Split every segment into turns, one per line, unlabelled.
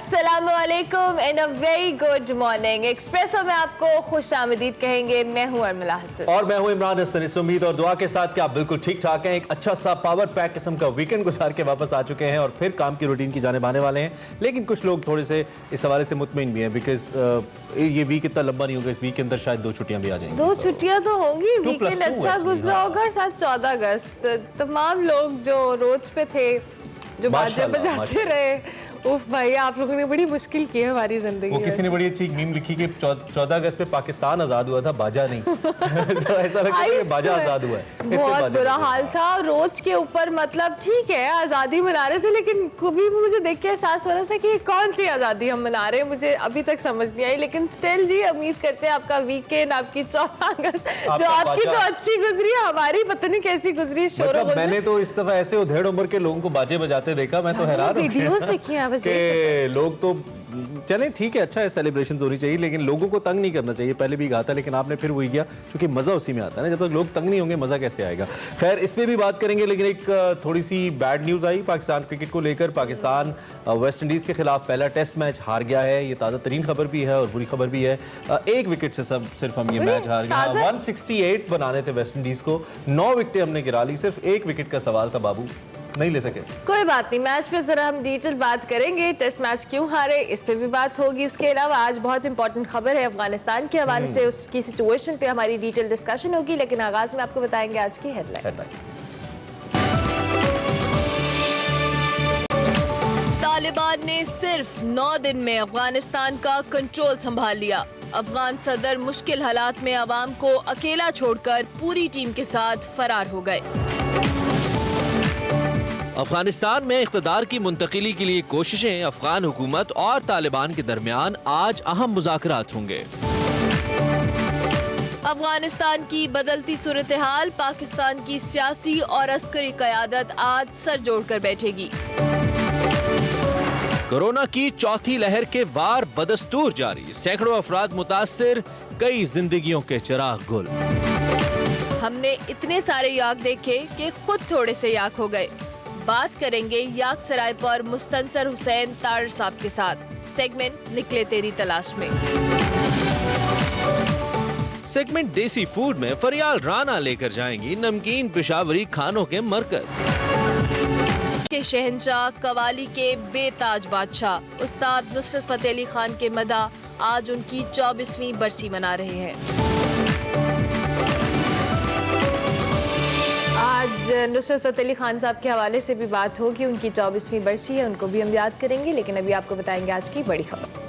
अस्सलामुअलैकुम and a very good morning. Espresso में आपको खुशामदीद कहेंगे। मैं हूं अर्मिला हसन
और मैं हूं इमरान हसन। इस उम्मीद और दुआ के साथ कि आप बिल्कुल ठीक ठाक हैं। एक अच्छा सा पावर पैक किस्म का वीकेंड गुजार के वापस आ चुके हैं और फिर काम की रूटीन की जानिब आने वाले हैं। लेकिन कुछ लोग थोड़े से इस हवाले से मुतमिन भी हैं बिकॉज ये वीक इतना लंबा नहीं होगा। इस वीक के अंदर शायद 2 छुट्टियां भी आ जाएंगी।
2 छुट्टियां तो होंगी। वीकेंड अच्छा गुजरा होगा। साथ 14 अगस्त तमाम लोग जो रोड्स पे थे, जो बाजे बजाते रहे, उफ भाई आप लोगों ने बड़ी मुश्किल की है हमारी जिंदगी।
वो किसी ने बड़ी अच्छी मीम लिखी कि 14 अगस्त पे पाकिस्तान आजाद हुआ था, बाजा नहीं। तो ऐसा लगता है कि बाजा आजाद हुआ है।
बहुत बुरा हाल था। रोज के ऊपर मतलब ठीक है आजादी मना रहे थे, लेकिन कभी मुझे देख के एहसास हो रहा था कि कौन सी आजादी हम मना रहे हैं, मुझे अभी तक समझ नहीं आई। लेकिन स्टिल जी उम्मीद करते हैं आपका वीकेंड, आपकी 14 अगस्त जो आपकी तो अच्छी गुजरी है, हमारी पता नहीं कैसी गुजरी।
मतलब मैंने तो इस दफा ऐसे उधेड़ उम्र के लोगों को बाजे बजाते देखा, मैं तो हैरान
वीडियोस देखी हैं
कि लोग तो चलें ठीक है, अच्छा है, सेलिब्रेशन होनी चाहिए, लेकिन लोगों को तंग नहीं करना चाहिए। पहले भी कहा था, लेकिन आपने फिर वही किया, क्योंकि मजा उसी में आता है ना। जब तक लोग तंग नहीं होंगे मजा कैसे आएगा। खैर इसमें भी बात करेंगे, लेकिन एक थोड़ी सी बैड न्यूज आई पाकिस्तान क्रिकेट को लेकर। पाकिस्तान वेस्ट इंडीज के खिलाफ पहला टेस्ट मैच हार गया है। ये ताज़ा तरीन खबर भी है और बुरी खबर भी है। 1 विकेट से सिर्फ हम ये मैच हार गए। 168 बनाने थे वेस्ट इंडीज को, 9 विकेटें हमने गिरा ली। सिर्फ 1 विकेट का सवाल था बाबू, नहीं ले सके।
कोई बात नहीं, मैच पे जरा हम डिटेल बात करेंगे। टेस्ट मैच क्यों हारे इस पे भी बात होगी। उसके अलावा आज बहुत इंपॉर्टेंट खबर है अफगानिस्तान के हवाले से, उसकी सिचुएशन पे हमारी डिटेल डिस्कशन होगी। लेकिन आगाज में आपको बताएंगे आज की हेडलाइन। तालिबान ने सिर्फ 9 दिन में अफगानिस्तान का कंट्रोल संभाल लिया। अफगान सदर मुश्किल हालात में अवाम को अकेला छोड़कर पूरी टीम के साथ फरार हो गए।
अफगानिस्तान में इख्तिदार की मुंतकिली के लिए कोशिशें, अफगान हुकूमत और तालिबान के दरमियान आज अहम मुज़ाकरात होंगे।
अफगानिस्तान की बदलती सूरत हाल, पाकिस्तान की सियासी और अस्करी क़यादत आज सर जोड़कर बैठेगी।
कोरोना की चौथी लहर के वार बदस्तूर जारी, सैकड़ों अफराद मुतासिर, कई जिंदगियों के चिराग गुल।
हमने इतने सारे याक देखे कि खुद थोड़े से याक हो गए। बात करेंगे याक सराय पर मुस्तंसर हुसैन तार साहब के साथ। सेगमेंट निकले तेरी तलाश में।
सेगमेंट देसी फूड में फरियाल राना लेकर जाएंगी नमकीन पेशावरी खानों के मरकज
के शहंशाह, कवाली के बेताज बादशाह उस्ताद नुसरत फतेह अली खान के मदा आज उनकी 24वीं बरसी मना रहे हैं। आज नुसरत फतेह अली खान साहब के हवाले से भी बात होगी। उनकी 24वीं बरसी है, उनको भी हम याद करेंगे। लेकिन अभी आपको बताएंगे आज की बड़ी खबर।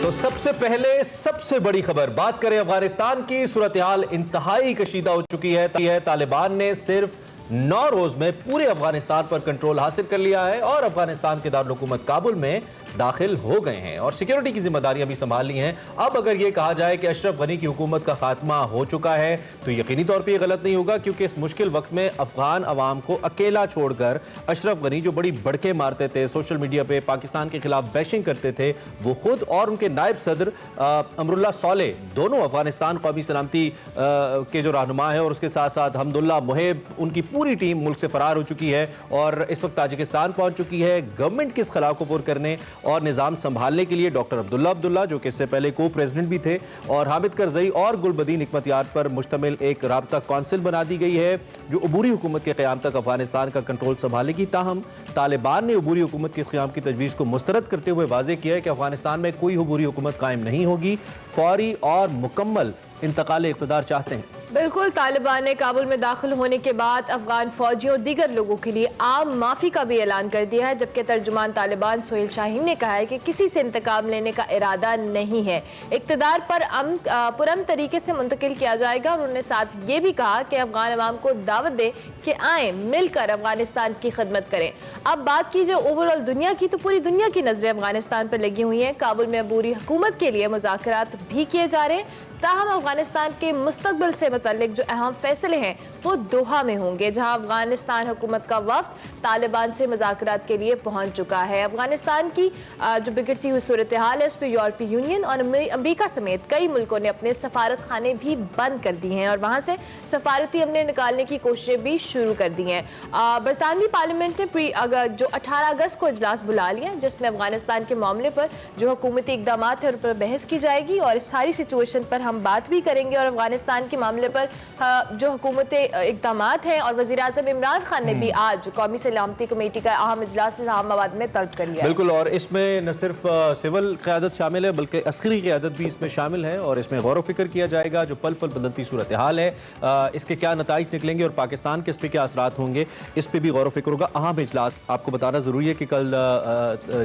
तो सबसे पहले सबसे बड़ी खबर, बात करें अफगानिस्तान की। सूरत हाल इंतहाई कशीदा हो चुकी है। तालिबान ने सिर्फ 9 रोज में पूरे अफगानिस्तान पर कंट्रोल हासिल कर लिया है और अफगानिस्तान के दारुल हुकूमत काबुल में दाखिल हो गए हैं और सिक्योरिटी की जिम्मेदारियां भी संभाल ली हैं। अब अगर यह कहा जाए कि अशरफ गनी की हुकूमत का खात्मा हो चुका है तो यकीनी तौर पर यह गलत नहीं होगा, क्योंकि इस मुश्किल वक्त में अफगान अवाम को अकेला छोड़कर अशरफ गनी, जो बड़ी बड़के मारते थे, सोशल मीडिया पे पाकिस्तान के खिलाफ बैशिंग करते थे, वो खुद और उनके नायब सदर अमरुल्लाह सोलेह दोनों अफगानिस्तान कौमी सलामती के जो रहनुमा है, और उसके साथ साथ हमदुल्ला मुहिब, उनकी पूरी टीम मुल्क से फरार हो चुकी है और इस वक्त ताजिकिस्तान पहुंच चुकी है गवर्नमेंट के इस खिलाफ को पुर करने और निजाम संभालने के लिए। डॉक्टर अब्दुल्ला जो कि इससे पहले को प्रेसिडेंट भी थे, और हामिद करजई और गुलबदीन हिकमतयार पर मुश्तमिल एक राब्ता काउंसिल बना दी गई है जो अबूरी हुकूमत के क़याम तक अफगानिस्तान का कंट्रोल संभालेगी। ताहम तालिबान ने अबूरी हुकूमत के क़याम की तजवीज़ को मुस्तरद करते हुए वाज़ेह किया है कि अफगानिस्तान में कोई अबूरी हुकूमत कायम नहीं होगी, फौरी और मुकम्मल इंतकाल इक़्तिदार चाहते हैं।
बिल्कुल, तालिबान ने काबुल में दाखिल होने के बाद अफगान फौजियों और दीगर लोगों के लिए आम माफ़ी का भी ऐलान कर दिया है, जबकि तर्जुमान तालिबान सोहेल शाहीन ने कहा है कि किसी से इंतकाम लेने का इरादा नहीं है, इक़्तिदार पर पुरअमन तरीके से मुंतकिल किया जाएगा। और उन्होंने साथ ये भी कहा कि अफगान अवाम को दावत दे कि आए मिलकर अफगानिस्तान की खिदमत करें। अब बात की जाए ओवरऑल दुनिया की, तो पूरी दुनिया की नजरें अफगानिस्तान पर लगी हुई हैं। काबुल में अबूरी हुकूमत के लिए मुज़ाकरात भी किए जा रहे हैं, ताहम अफगानिस्तान के मुस्तकबिल से मुतल्लिक जो अहम फैसले हैं वो दोहा में होंगे, जहां अफगानिस्तान हुकूमत का वफ्द तालिबान से मुज़ाकरात के लिए पहुंच चुका है। अफगानिस्तान की जो बिगड़ती हुई सूरत हाल है उस पर यूरोपीय यूनियन और अमेरिका समेत कई मुल्कों ने अपने सफारत खाने भी बंद कर दिए हैं और वहां से सफारती अमले निकालने की कोशिशें भी शुरू कर दी हैं। बरतानवी पार्लियामेंट ने जो 18 अगस्त को इजलास बुला लिया, जिसमें अफगानिस्तान के मामले पर जो हुकूमती इकदाम है उन पर बहस की जाएगी और इस सारी सिचुएशन पर हम बात भी करेंगे। और अफगानिस्तान के मामले पर जो हुकूमती इकदाम हैं और वज़ीर आज़म इमरान खान ने भी आज कौमी सलामती कमेटी का अहम इजलास इस्लामाबाद में तलब कर लिया।
बिल्कुल, और इसमें न सिर्फ सिविल क़यादत शामिल है बल्कि अस्करी क़यादत भी इसमें शामिल है और इसमें गौर व फिक्र किया जाएगा जो पल पल बदलती सूरत हाल है, इसके क्या नताइज निकलेंगे और पाकिस्तान के इस पर क्या असरात होंगे, इस पर भी गौर व फिक्र होगा। अहम इजलास आपको बताना ज़रूरी है कि कल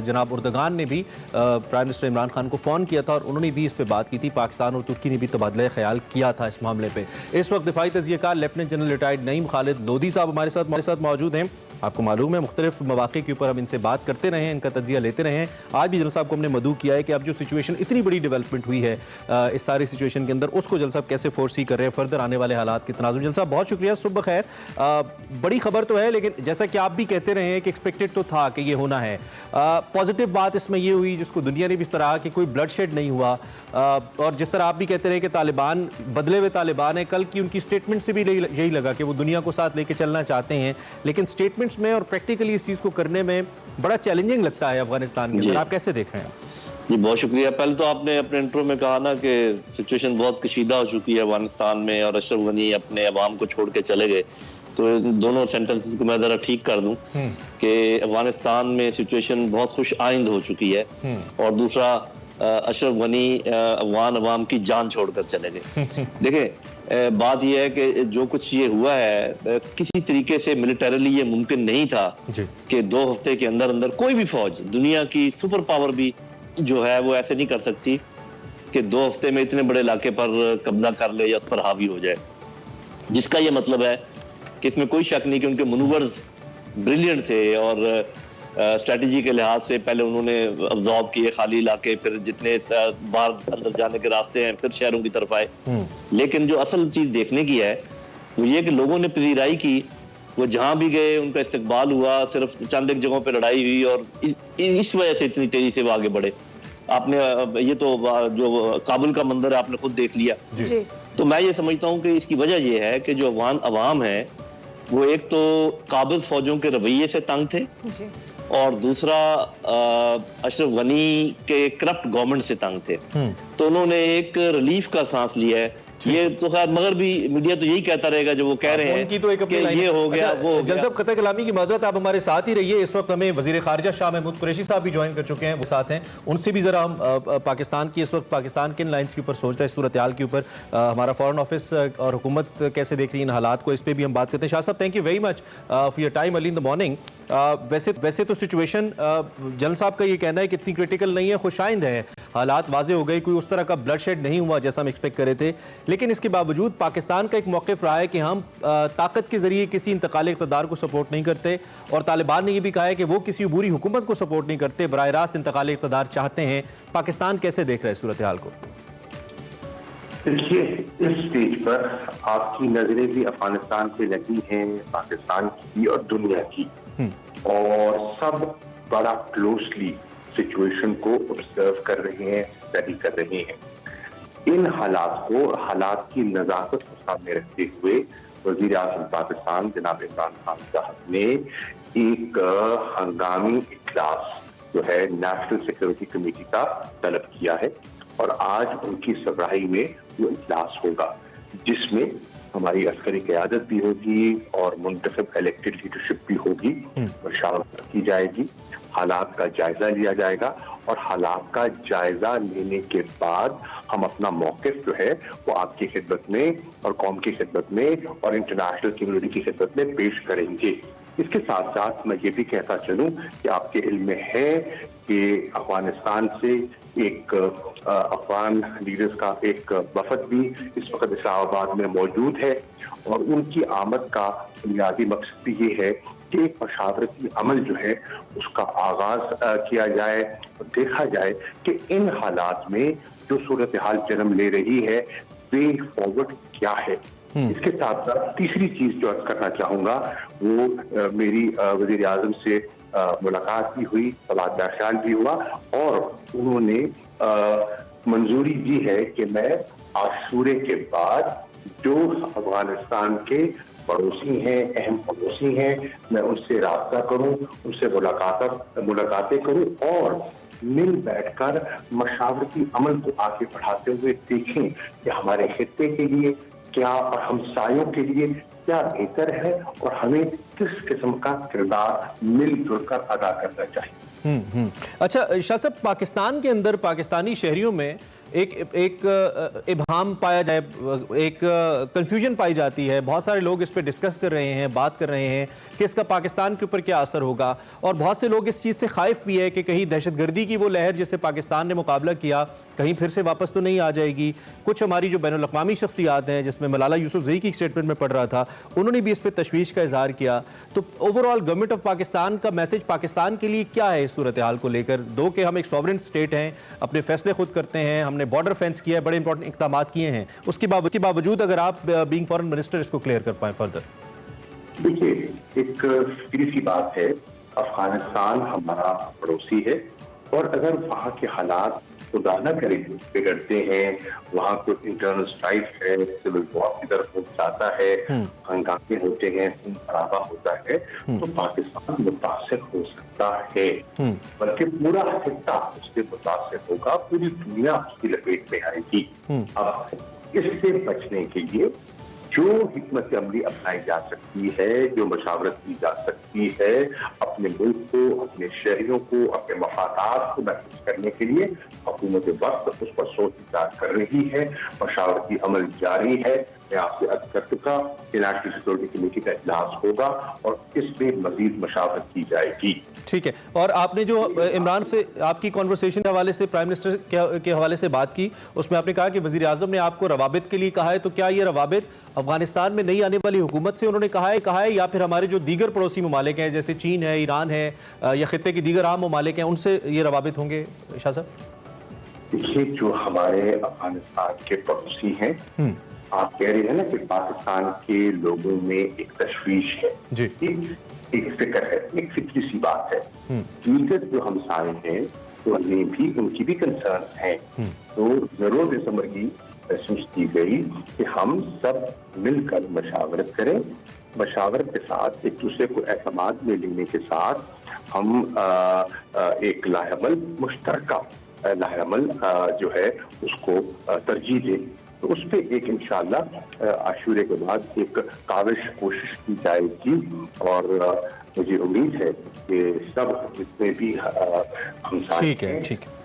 जनाब उर्दगान ने भी प्राइम मिनिस्टर इमरान खान को फ़ोन किया था और उन्होंने भी इस पर बात की थी। पाकिस्तान और तुर्की ने भी तबादला ख्याल किया था इस मामले पर। इस वक्त दिफाई तज़कियाकार lieutenant general retired Naeem Khalid Lodhi साहब हमारे साथ मौजूद हैं। आपको मालूम है मुख्तलिफ मौक़े के ऊपर हम इनसे बात करते रहे हैं, इनका तजिया लेते रहे हैं। आज भी जनरल साहब को हमने मदऊ किया है कि अब जो सिचुएशन इतनी बड़ी डेवलपमेंट हुई है इस सारी सिचुएशन के अंदर, उसको जनरल साहब कैसे फोरसी कर रहे हैं, फर्दर आने वाले हालात के तनाजुर। जनरल साहब बहुत शुक्रिया, सुबह खैर। बड़ी खबर तो है लेकिन जैसा कि आप भी कहते रहे हैं कि एक्सपेक्टेड तो था कि ये होना है। पॉजिटिव बात इसमें ये हुई जिसको दुनिया ने भी सराहा कि कोई ब्लड शेड नहीं हुआ और जिस तरह आप भी कहते रहे कि तालिबान बदले हुए तालिबान है, कल की उनकी स्टेटमेंट से भी यही लगा कि वो दुनिया को साथ लेके चलना चाहते हैं, लेकिन स्टेटमेंट्स में और प्रैक्टिकली इस चीज़ को करने में बड़ा चैलेंजिंग लगता है अफगानिस्तान के अंदर। आप कैसे देख रहे हैं?
जी बहुत शुक्रिया। पहले तो आपने अपने इंट्रो में कहा ना कि सिचुएशन बहुत कशीदा हो चुकी है अफगानिस्तान में और अशरफ गनी अपने अवाम को छोड़ के चले गए, तो दोनों सेंटेंसेस को मैं जरा ठीक कर दूं कि अफगानिस्तान में सिचुएशन बहुत खुश आइंद हो चुकी है और दूसरा अशरफ गनी अफगान अवाम की जान छोड़कर चले गए। देखिए बात यह है कि जो कुछ ये हुआ है किसी तरीके से मिलिटरीली ये मुमकिन नहीं था कि 2 हफ्ते के अंदर अंदर कोई भी फौज, दुनिया की सुपर पावर भी जो है वो ऐसे नहीं कर सकती कि 2 हफ्ते में इतने बड़े इलाके पर कब्जा कर ले या उस पर हावी हो जाए, जिसका ये मतलब है कि इसमें कोई शक नहीं कि उनके मनूवर्स ब्रिलियंट थे और स्ट्रेटजी के लिहाज से पहले उन्होंने अब्जॉर्ब किए खाली इलाके, फिर जितने बाहर अंदर जाने के रास्ते हैं फिर शहरों की तरफ आए। लेकिन जो असल चीज देखने की है वो ये कि लोगों ने पजीराई की, वो जहां भी गए उनका इस्तकबाल हुआ, सिर्फ चंद एक जगहों पे लड़ाई हुई और इस वजह से इतनी तेजी से वो आगे बढ़े। आपने ये तो जो काबुल का मंजर है आपने खुद देख लिया जी। तो मैं ये समझता हूँ कि इसकी वजह ये है कि जो अफगान अवाम है वो एक तो काबिज फौजों के रवैये से तंग थे जी। और दूसरा अशरफ गनी के करप्ट गवर्नमेंट से तंग थे, तो उन्होंने एक रिलीफ का सांस लिया है। ये तो खैर मगर भी मीडिया तो यही कहता रहेगा जो वो कह रहे हैं कि ये हो गया वो हो गया।
जनरल साहब क़तई कलामी की माजरत, आप हमारे साथ ही रहिए। इस वक्त हमें वजीर खारजा शाह महमूद कुरैशी साहब भी ज्वाइन कर चुके हैं, वो साथ हैं। उनसे भी जरा हम पाकिस्तान की इस वक्त पाकिस्तान के लाइन्स के ऊपर सोच रहे हैं, सूरत हाल के ऊपर हमारा फॉरेन ऑफिस और हुकूमत कैसे देख रही है इन हालात को, इस पर भी हम बात करते हैं। शाह साहब thank you very much for your time early in the morning. वैसे तो सिचुएशन जनरल साहब का ये कहना है कि इतनी क्रिटिकल नहीं है, खुशाइंद है, हालात वाजे हो गए, कोई उस तरह का ब्लड शेड नहीं हुआ जैसा हम एक्सपेक्ट कर रहे थे, लेकिन इसके बावजूद पाकिस्तान का एक मौक़िफ़ रहा है कि हम ताकत के जरिए किसी इंतकाली इक़्तिदार को सपोर्ट नहीं करते और तालिबान ने यह भी कहा है कि वो किसी अबूरी हुकूमत को सपोर्ट नहीं करते, बराह रास्त इंतकाली इक़्तिदार चाहते हैं। पाकिस्तान कैसे देख रहे हैं सूरत हाल को?
देखिए इस स्टेज पर आपकी नजरें भी अफगानिस्तान पे लगी हैं, पाकिस्तान की और दुनिया की, और सब बड़ा क्लोजली सिचुएशन को ऑब्जर्व कर रहे हैं, स्टडी कर रहे हैं। इन हालात की नज़ाकत को सामने रखते हुए वज़ीर आज़म पाकिस्तान जनाब इमरान खान साहब ने एक हंगामी इजलास जो है नेशनल सिक्योरिटी कमेटी का तलब किया है और आज उनकी सरबराही में वो इजलास होगा, जिसमें हमारी अस्करी क़यादत भी होगी और मुंतखब इलेक्टेड लीडरशिप भी होगी, मशावरत की जाएगी, हालात का जायजा लिया जाएगा और हालात का जायजा लेने के बाद हम अपना मौक़िफ़ जो है वो आपकी खिदमत में और कौम की खिदमत में और इंटरनेशनल कम्युनिटी की खिदमत में पेश करेंगे। इसके साथ साथ मैं ये भी कहता चलूँ कि आपके इल्म में है कि अफगानिस्तान से एक अफगान लीडर्स का एक वफद भी इस वक्त इस्लामाबाद में मौजूद है और उनकी आमद का बुनियादी मकसद भी ये है कि एक मशावरती अमल जो है उसका आगाज किया जाए और देखा जाए कि इन हालात में जो सूरत हाल जन्म ले रही है वे फॉरवर्ड क्या है। इसके साथ साथ तीसरी चीज जो अर्ज करना चाहूंगा वो मेरी वजीर आजम से मुलाकात भी हुई, तबादला ख्याल भी हुआ और उन्होंने मंजूरी दी है कि मैं आशूरे के बाद जो अफगानिस्तान के पड़ोसी हैं, अहम पड़ोसी हैं, मैं उनसे राब्ता करूं, उनसे मुलाकातें करूं और मिल बैठकर मशावरती अमल को आगे बढ़ाते हुए देखें कि हमारे खित्ते के लिए क्या और हमसायों के लिए क्या बेहतर है और हमें किस किस्म का किरदार मिलजुल कर अदा करना चाहिए।
अच्छा शाह साहब, पाकिस्तान के अंदर पाकिस्तानी शहरियों में एक इब्हाम पाया जाए, एक कंफ्यूजन पाई जाती है। बहुत सारे लोग इस पे डिस्कस कर रहे हैं, बात कर रहे हैं कि इसका पाकिस्तान के ऊपर क्या असर होगा, और बहुत से लोग इस चीज़ से खाइफ भी है कि कहीं दहशतगर्दी की वो लहर जिसे पाकिस्तान ने मुकाबला किया कहीं फिर से वापस तो नहीं आ जाएगी। कुछ हमारी जो बैनुल अक़वामी शख्सियात हैं, जिसमें मलाला यूसुफ़ज़ई की स्टेटमेंट में पढ़ रहा था, उन्होंने भी इस पर तशवीश का इजहार किया। तो ओवरऑल गवर्नमेंट ऑफ पाकिस्तान का मैसेज पाकिस्तान के लिए क्या है इस सूरत हाल को लेकर? दो कि हम एक सॉवरेन स्टेट हैं, अपने फैसले खुद करते हैं, हमने बॉर्डर फेंस किया है, बड़े इंपॉर्टेंट इक़दाम किए हैं, उसके बावजूद अगर आप बीइंग फॉरेन मिनिस्टर इसको क्लियर कर पाएं फर्दर।
देखिए, एक सीधी सी बात है, अफगानिस्तान हमारा पड़ोसी है और अगर वहाँ के हालात खुदा न करे बिगड़ते हैं, वहाँ कुछ इंटरनल स्ट्राइक है, सिविल वॉर की तरफ जाता है, हंगामे होते हैं, खून खराबा होता है, तो पाकिस्तान मुतासिर हो सकता है, बल्कि पूरा खित्ता उससे मुतासिर होगा, पूरी दुनिया उसकी लपेट में आएगी। अब इससे बचने के लिए जो हिकमत अमली अपनाई जा सकती है, जो मशावरत की जा सकती है, अपने मुल्क को, अपने शहरियों को, अपने मफादात को महफूज करने के लिए हुकूमत वक्त उस पर सोच विचार कर रही है, मशावरती अमल जारी है। मैं आपसे अर्ज कर चुका कि नेशनल सिक्योरिटी कमेटी का इजलास होगा और इसमें मजीद मशावरत की जाएगी।
ठीक है, और आपने जो इमरान से आपकी कॉन्वर्सेशन के हवाले से, प्राइम मिनिस्टर के हवाले से बात की, उसमें आपने कहा कि वज़ीर आज़म ने आपको रवाबित के लिए कहा है, तो क्या ये रवाबित अफगानिस्तान में नई आने वाली हुकूमत से उन्होंने कहा है या फिर हमारे जो दीगर पड़ोसी ममालिक हैं जैसे चीन है, ईरान है या खित्ते की दीगर आम ममालिक हैं, उनसे ये रवाबित होंगे शाह साहब?
देखिए, जो हमारे अफगानिस्तान के पड़ोसी हैं, आप कह रहे हैं ना कि पाकिस्तान के लोगों में एक तशवीश है
जी,
एक फिक्र है, एक फिक्री सी बात है। दीगर जो हमसाए हैं तो उनकी भी कंसर्न हैं, तो जरूर इस उम्र की महसूस की गई कि हम सब मिलकर मशावरत करें, मशावरत के साथ एक दूसरे को एतमाद में लेने के साथ हम एक लाहेअमल मुश्तरका लाहेअमल जो है उसको तरजीह दें। तो उस पर एक इंशाअल्लाह आशूरे के बाद एक काविश कोशिश की जाएगी और मुझे उम्मीद है कि सब जितने भी हम
ठीक है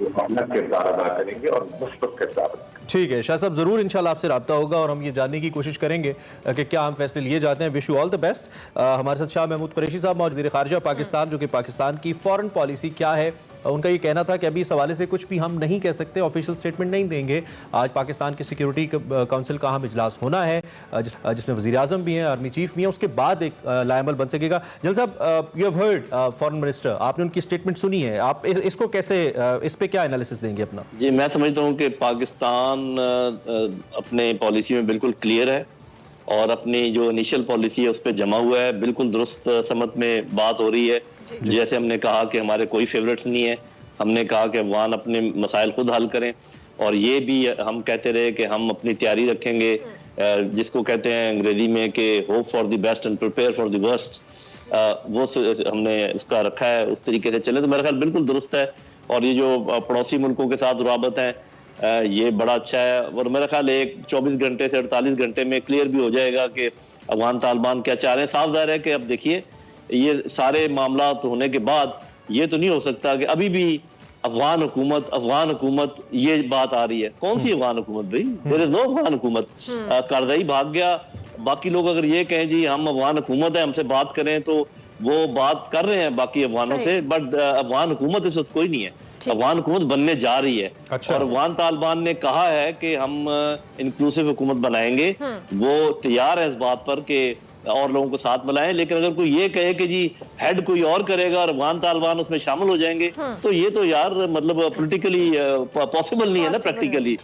वो अपना किरदार अदा करेंगे और मुस्बत किरदार।
ठीक है शाह साहब, ज़रूर इंशाल्लाह आपसे रब्ता होगा और हम ये जानने की कोशिश करेंगे कि क्या हम फैसले लिए जाते हैं। Wish you all the best. हमारे साथ शाह महमूद कुरैशी साहब, वज़ीर ख़ारिजा पाकिस्तान, जो कि पाकिस्तान की फॉरेन पॉलिसी क्या है, उनका ये कहना था कि अभी इस हवाले से कुछ भी हम नहीं कह सकते, ऑफिशियल स्टेटमेंट नहीं देंगे। आज पाकिस्तान की सिक्योरिटी काउंसिल का हम इजलास होना है जिसमें वज़ीर आज़म भी हैं, आर्मी चीफ भी हैं, उसके बाद एक लाएमल बन सकेगा। जनरल साहब, you have heard foreign minister, आपने उनकी स्टेटमेंट सुनी है, आप इसको कैसे, इस पर क्या एनालिसिस देंगे अपना?
जी, मैं समझता हूँ कि पाकिस्तान अपने पॉलिसी में बिल्कुल क्लियर है और अपनी जो इनिशियल पॉलिसी है उस पर जमा हुआ है, बिल्कुल दुरुस्त समत में बात हो रही है। जैसे हमने कहा कि हमारे कोई फेवरेट्स नहीं है, हमने कहा कि अफगान अपने मसाइल खुद हल करें, और ये भी हम कहते रहे कि हम अपनी तैयारी रखेंगे, जिसको कहते हैं अंग्रेजी में कि hope for the best and prepare for the worst, वो हमने उसका रखा है, उस तरीके से चले। तो मेरा ख्याल बिल्कुल दुरुस्त है और ये जो पड़ोसी मुल्कों के साथ रुआबत है ये बड़ा अच्छा है, और मेरा ख्याल 24 घंटे से 48 घंटे में क्लियर भी हो जाएगा कि अफगान तालिबान क्या चाह रहे हैं। साफ ज़ाहिर है कि अब देखिए, ये सारे मामला होने के बाद ये तो नहीं हो सकता कि अभी भी अफगान हुकूमत ये बात आ रही है। कौन सी अफगान हुकूमत भाई? देयर इज नो अफगान हुकूमत। करज़ई भाग गया, बाकी लोग अगर ये कहें जी हम अफगान हुकूमत है, हमसे बात करें, तो वो बात कर रहे हैं बाकी अफगानों से, बट अफगान हुकूमत इस वक्त कोई नहीं है। अफगान हुकूमत बनने जा रही है। अच्छा। और अफगान तालिबान ने कहा है कि हम इंक्लूसिव हुकूमत बनाएंगे, वो तैयार है इस बात पर कि और लोगों को साथ मिलाएं। लेकिन अगर कोई ये कहे कि जी हेड कोई और करेगा और अफगान तालिबान उसमें शामिल हो जाएंगे, तो ये तो यार मतलब पॉलिटिकली पॉसिबल नहीं है ना, प्रैक्टिकली।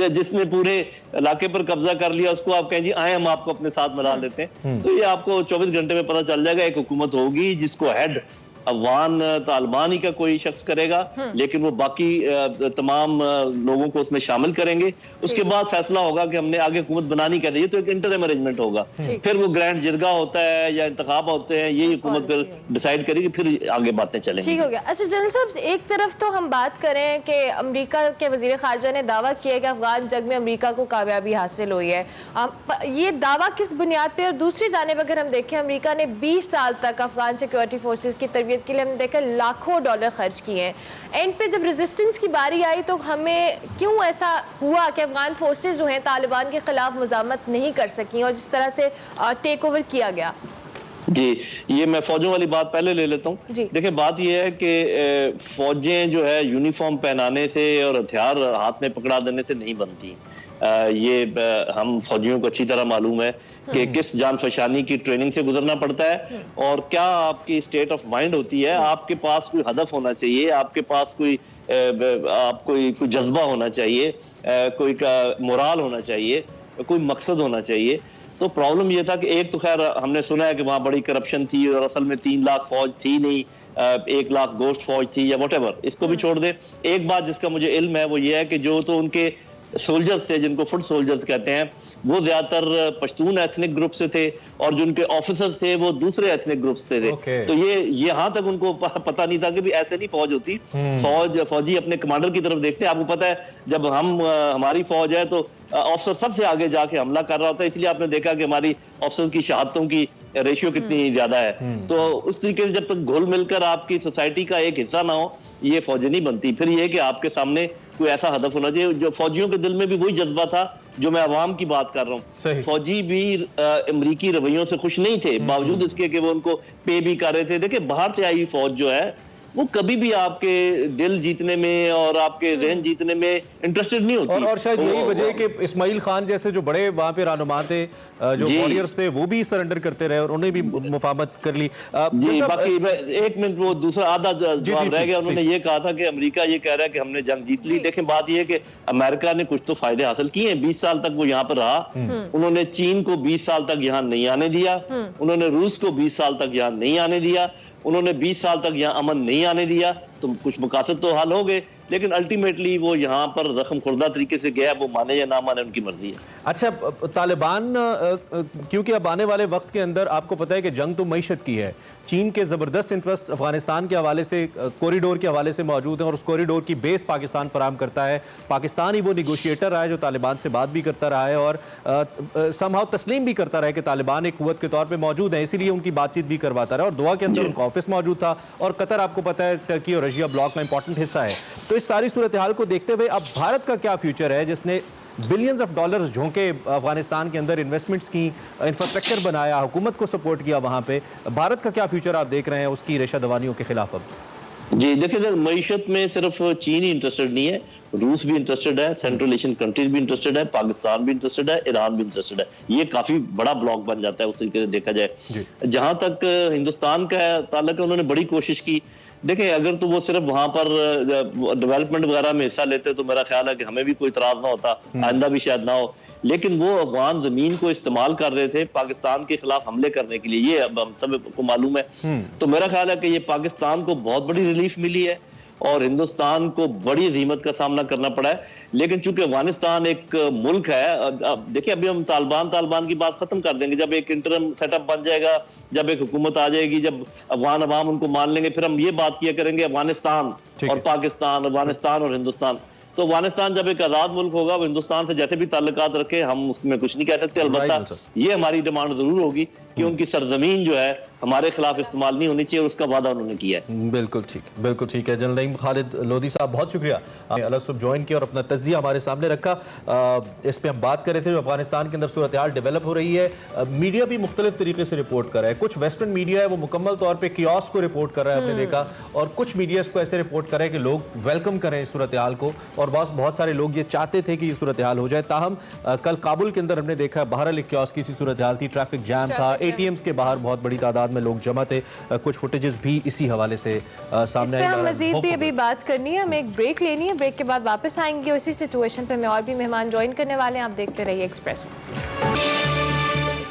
जिसने पूरे इलाके पर कब्जा कर लिया उसको आप कहें जी आए हम आपको अपने साथ मिला लेते हैं, तो ये आपको 24 घंटे में पता चल जाएगा। एक हुकूमत होगी जिसको हेड अफगान तालिबान ही का कोई शख्स करेगा, लेकिन वो बाकी तमाम लोगों को उसमें शामिल करेंगे। उसके बाद फैसला होगा कि हमने आगे हुकूमत बनानी कहते हैं, ये तो एक इंटरिम अरेंजमेंट होगा। फिर वो ग्रैंड जिरगा होता है या इंतखाब होते हैं, ये हुकूमत फिर डिसाइड करेगी, फिर आगे बातें चलेंगी।
ठीक हो गया। अच्छा जनरल साहब, एक तरफ तो हम बात करें कि अमेरिका के वजीर खारजा ने दावा किया कि अफगान जंग में अमेरिका को कामयाबी हासिल हुई है। ये दावा किस बुनियाद पे? और दूसरी जानिब अगर हम देखें, अमेरिका ने 20 साल तक अफगान सिक्योरिटी फोर्सेस की तरबियत के लिए हमने देखा लाखों डॉलर खर्च किए हैं। एंड पे जब रेजिस्टेंस की बारी आई तो हमें क्यों ऐसा हुआ कि अफगान फोर्सेस जो हैं तालिबान के खिलाफ मुजामत नहीं कर सकी और जिस तरह से टेक ओवर किया गया?
जी, ये मैं फौजों वाली बात पहले ले लेता हूँ। देखिए, बात ये है कि फौजें जो है यूनिफॉर्म पहनाने से और हथियार हाथ में पकड़ा देने से नहीं बनती। ये हम फौजियों को अच्छी तरह मालूम है कि किस जान फशानी की ट्रेनिंग से गुजरना पड़ता है और क्या आपकी स्टेट ऑफ माइंड होती है। आपके पास कोई हदफ होना चाहिए, आपके पास कोई कोई जज्बा होना चाहिए, कोई मोराल होना चाहिए, कोई मकसद होना चाहिए। तो प्रॉब्लम ये था कि एक तो खैर हमने सुना है कि वहां बड़ी करप्शन थी और असल में 3 लाख फौज थी नहीं, 1 लाख गोश्त फौज थी या व्हाटएवर, इसको भी छोड़ दे। एक बात जिसका मुझे इल्म है वो ये है कि जो तो उनके सोल्जर्स थे, जिनको फुट सोल्जर्स कहते हैं, वो ज्यादातर पश्तून एथनिक ग्रुप से थे और जो उनके ऑफिसर्स थे वो दूसरे एथनिक ग्रुप से थे। तो ये यहाँ तक उनको पता नहीं था कि भी ऐसे नहीं फौज होती। फौजी अपने कमांडर की तरफ देखते हैं। आपको पता है जब हमारी फौज है तो ऑफिसर सबसे आगे जाके हमला कर रहा होता है, इसलिए आपने देखा कि हमारी ऑफिसर्स की शहादतों की रेशियो कितनी ज्यादा है। तो उस तरीके से जब तक घुल मिलकर आपकी सोसाइटी का एक हिस्सा ना हो, ये फौजें नहीं बनती। फिर ये कि आपके सामने कोई ऐसा हदफ होना चाहिए। जो फौजियों के दिल में भी वही जज्बा था जो मैं अवाम की बात कर रहा हूँ। फौजी भी अमरीकी रवैयों से खुश नहीं थे, बावजूद इसके कि वो उनको पे भी कर रहे थे। देखिए, बाहर से आई फौज जो है वो कभी भी आपके दिल जीतने में और आपके जहन जीतने में इंटरेस्टेड नहीं होती।
और शायद यही वजह कि इस्माइल खान जैसे जो बड़े वहां पे रहनुमा थे, जो वॉरियर्स थे, वो भी सरेंडर करते रहे और उन्हें भी मुफाहमत कर ली।
जी, बाकी एक मिनट, वो दूसरा आधा जवाब रह गया। उन्होंने ये कहा था कि अमेरिका ये कह रहा है कि हमने जंग जीत ली। देखें, बात ये है कि अमेरिका ने कुछ तो फायदे हासिल किए हैं। 20 साल तक वो यहाँ पर रहा। उन्होंने चीन को 20 साल तक यहाँ नहीं आने दिया, उन्होंने रूस को 20 साल तक यहाँ नहीं आने दिया, उन्होंने 20 साल तक यहाँ अमन नहीं आने दिया। तो कुछ मकासद तो हल हो गए, लेकिन अल्टीमेटली वो यहाँ पर जख्म खुर्दा तरीके से गया, वो माने या ना माने उनकी मर्जी है।
अच्छा, तालिबान क्योंकि अब आने वाले वक्त के अंदर आपको पता है कि जंग तो मईशत की है। चीन के ज़बरदस्त इंटरेस्ट अफगानिस्तान के हवाले से, कॉरिडोर के हवाले से मौजूद है और उस कॉरिडोर की बेस पाकिस्तान फराम करता है। पाकिस्तान ही वो निगोशिएटर रहा है जो तालिबान से बात भी करता रहा है और समहाउ तस्लीम भी करता रहा है कि तालिबान एक कुव्वत के तौर पर मौजूद है, इसीलिए उनकी बातचीत भी करवाता रहा। और दुआ के अंदर उनका ऑफिस मौजूद था और कतर आपको पता है टर्की और रशिया ब्लॉक का इंपॉर्टेंट हिस्सा है। तो इस सारी सूरत हाल को देखते हुए अब भारत का क्या फ्यूचर है, जिसने बिलियंस ऑफ डॉलर्स झोंके अफगानिस्तान के अंदर, इन्वेस्टमेंट्स की, इंफ्रास्ट्रक्चर बनाया, हुकूमत को सपोर्ट किया वहां पे, भारत का क्या फ्यूचर आप देख रहे हैं उसकी रेशा दवानियों के खिलाफ? अब
जी देखिए सर, मईशत में सिर्फ चीन ही इंटरेस्टेड नहीं है, रूस भी इंटरेस्टेड है, सेंट्रल एशियन कंट्रीज भी इंटरेस्टेड है, पाकिस्तान भी इंटरेस्टेड है, ईरान भी इंटरेस्टेड है। ये काफी बड़ा ब्लॉक बन जाता है उस तरीके से देखा जाए। जहां तक हिंदुस्तान का ताल्लुक है, उन्होंने बड़ी कोशिश की। देखें, अगर तो वो सिर्फ वहां पर डेवलपमेंट वगैरह में हिस्सा लेते तो मेरा ख्याल है कि हमें भी कोई इतराज ना होता, आइंदा भी शायद ना हो। लेकिन वो अफगान जमीन को इस्तेमाल कर रहे थे पाकिस्तान के खिलाफ हमले करने के लिए, ये अब हम सबको मालूम है। तो मेरा ख्याल है कि ये पाकिस्तान को बहुत बड़ी रिलीफ मिली है और हिंदुस्तान को बड़ी ज़ीमत का सामना करना पड़ा है। लेकिन चूंकि अफगानिस्तान एक मुल्क है, देखिए अभी हम तालिबान की बात खत्म कर देंगे। जब एक इंटरम सेटअप बन जाएगा, जब एक हुकूमत आ जाएगी, जब अफगान अवाम उनको मान लेंगे, फिर हम ये बात किया करेंगे अफगानिस्तान और पाकिस्तान, अफगानिस्तान और हिंदुस्तान। तो अफगानिस्तान जब एक आजाद मुल्क होगा, वो हिंदुस्तान से जैसे भी ताल्लुकात रखे, हम उसमें कुछ नहीं कह सकते। अलबत्ता ये हमारी डिमांड जरूर होगी कि उनकी सरजमीन जो है हमारे खिलाफ इस्तेमाल नहीं होनी चाहिए, और उसका वादा उन्होंने किया है।
बिल्कुल ठीक है। जनरल नईम खालिद लोधी साहब, बहुत शुक्रिया, अलग सुबह ज्वाइन किया और अपना तज्जिया हमारे सामने रखा। इस पे हम बात कर रहे थे, अफगानिस्तान के अंदर सूरत हाल डेवलप हो रही है। मीडिया भी मुख्तलिफ तरीके से रिपोर्ट कर रहा है। कुछ वेस्टर्न मीडिया है वो मुकम्मल तौर पर कियोस को रिपोर्ट कर रहा है, हमने देखा, और कुछ मीडिया इसको ऐसे रिपोर्ट कर रहे हैं कि लोग वेलकम करें इस सूरत हाल को, और बहुत सारे लोग ये चाहते थे कि ये सूरत हाल हो जाए। ताहम कल काबुल के अंदर हमने देखा बहरहाल एक कियोस की सी सूरत हाल थी, ट्रैफिक जैम था, एटीएम्स के बाहर बहुत बड़ी तादाद में लोग जमा थे। कुछ फुटेजेस भी इसी हवाले से सामने
हम मजीद भी अभी बात करनी है, हमें एक ब्रेक लेनी है, ब्रेक के बाद वापस आएंगे। उसी सिचुएशन पे मैं और भी मेहमान ज्वाइन करने वाले हैं, आप देखते रहिए Expresso.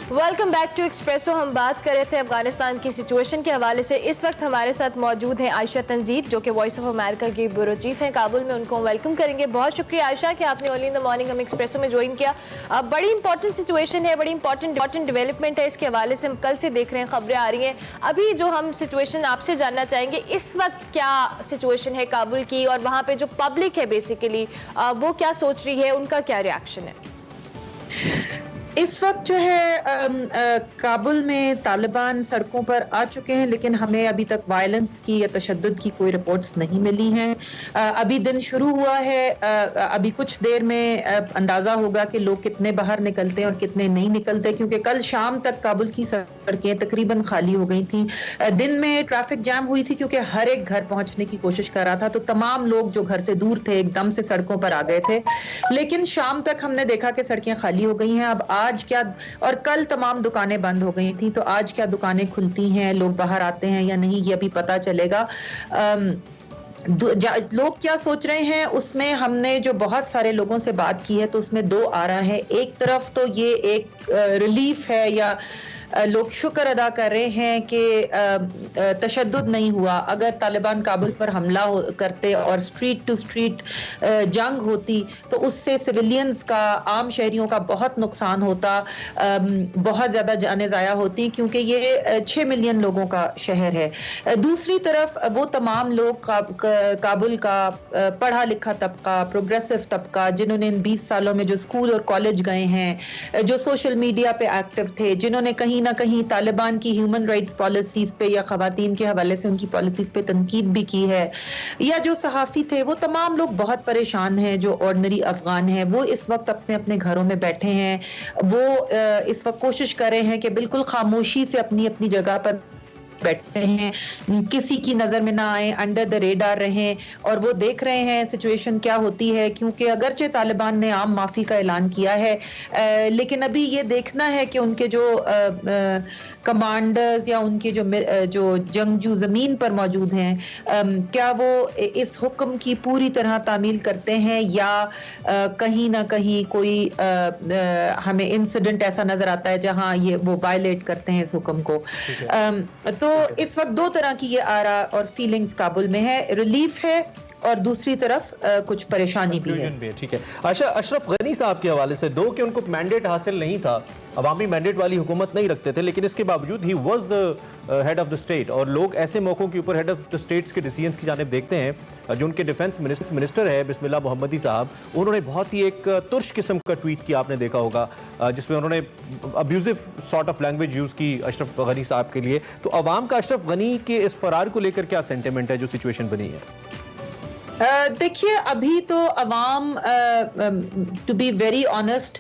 Welcome back to Expresso. हम बात कर रहे थे अफगानिस्तान की सिचुएशन के हवाले से। इस वक्त हमारे साथ मौजूद हैं आयशा तंजीर, जो कि वॉइस ऑफ अमेरिका की ब्यूरो चीफ हैं काबुल में। उनको वेलकम करेंगे। बहुत शुक्रिया आयशा कि आपने अर्ली इन द मॉर्निंग हम एक्सप्रेसो में ज्वाइन किया। अब बड़ी इंपॉर्टेंट सिचुएशन है, बड़ी इंपॉर्टेंट डेवलपमेंट है। इसके हवाले से हम कल से देख रहे हैं, खबरें आ रही हैं। अभी जो हम सिचुएशन आपसे जानना चाहेंगे, इस वक्त क्या सिचुएशन है काबुल की, और वहाँ पे जो पब्लिक है बेसिकली वो क्या सोच रही है, उनका क्या रिएक्शन है?
इस वक्त जो है काबुल में तालिबान सड़कों पर आ चुके हैं, लेकिन हमें अभी तक वायलेंस की या तशद्दुद की कोई रिपोर्ट्स नहीं मिली हैं। अभी दिन शुरू हुआ है, अभी कुछ देर में अंदाज़ा होगा कि लोग कितने बाहर निकलते हैं और कितने नहीं निकलते, क्योंकि कल शाम तक काबुल की सड़कें तकरीबन खाली हो गई थी। दिन में ट्रैफिक जैम हुई थी क्योंकि हर एक घर पहुंचने की कोशिश कर रहा था, तो तमाम लोग जो घर से दूर थे एकदम से सड़कों पर आ गए थे। लेकिन शाम तक हमने देखा कि सड़कें खाली हो गई हैं। अब आज क्या, और कल तमाम दुकानें बंद हो गई थी, तो आज क्या दुकानें खुलती हैं, लोग बाहर आते हैं या नहीं, ये अभी पता चलेगा। लोग क्या सोच रहे हैं उसमें हमने जो बहुत सारे लोगों से बात की है, तो उसमें दो आ रहा है। एक तरफ तो ये एक रिलीफ है, या लोग शुक्र अदा कर रहे हैं कि तशद्दुद नहीं हुआ। अगर तालिबान काबुल पर हमला करते और स्ट्रीट टू स्ट्रीट जंग होती, तो उससे सिविलियंस का, आम शहरियों का बहुत नुकसान होता, बहुत ज़्यादा जानें ज़ाया होती, क्योंकि ये 6 मिलियन लोगों का शहर है। दूसरी तरफ वो तमाम लोग काबुल का पढ़ा लिखा तबका, प्रोग्रेसिव तबका, जिन्होंने इन 20 सालों में जो स्कूल और कॉलेज गए हैं, जो सोशल मीडिया पे एक्टिव थे, जिन्होंने कहीं ना कहीं तालिबान की ह्यूमन राइट्स पॉलिसीज पे या खवातीन के हवाले से उनकी पॉलिसीज पे तनकीद भी की है, या जो सहाफ़ी थे, वो तमाम लोग बहुत परेशान हैं। जो ऑर्डिनरी अफगान हैं वो इस वक्त अपने अपने घरों में बैठे हैं। वो इस वक्त कोशिश कर रहे हैं कि बिल्कुल खामोशी से अपनी अपनी जगह पर बैठे हैं, किसी की नजर में ना आए, अंडर द रेडार रहें, और वो देख रहे हैं सिचुएशन क्या होती है। क्योंकि अगरचे तालिबान ने आम माफी का ऐलान किया है, लेकिन अभी ये देखना है कि उनके जो कमांडर्स या उनके जो जंगजू जमीन पर मौजूद हैं, क्या वो इस हुक्म की पूरी तरह तामील करते हैं, या कहीं ना कहीं कोई हमें इंसिडेंट ऐसा नजर आता है जहां ये वो वायलेट करते हैं इस हुक्म को। तो इस वक्त दो तरह की ये आरा और फीलिंग्स काबुल में है, रिलीफ है और दूसरी तरफ कुछ परेशानी भी है।
ठीक है आयशा, अशरफ गनी साहब के हवाले से, दो कि उनको मैंडेट हासिल नहीं था, अवामी मैंडेट वाली हुकूमत नहीं रखते थे, लेकिन इसके बावजूद he was the head of the state, और लोग ऐसे मौकों के ऊपर हेड ऑफ द स्टेट्स के डिसीजंस की जानिब देखते हैं। जो उनके डिफेंस मिनिस्टर है बिस्मिल्लाह मोहम्मदी साहब, उन्होंने बहुत ही एक तुर्श किस्म का ट्वीट किया, आपने देखा होगा, जिसमें उन्होंने abusive sort of language use की अशरफ गनी साहब के लिए। तो अवाम का अशरफ गनी के इस फरार को लेकर क्या सेंटिमेंट है, जो सिचुएशन बनी है?
देखिए, अभी तो अवाम, टू बी वेरी ऑनेस्ट,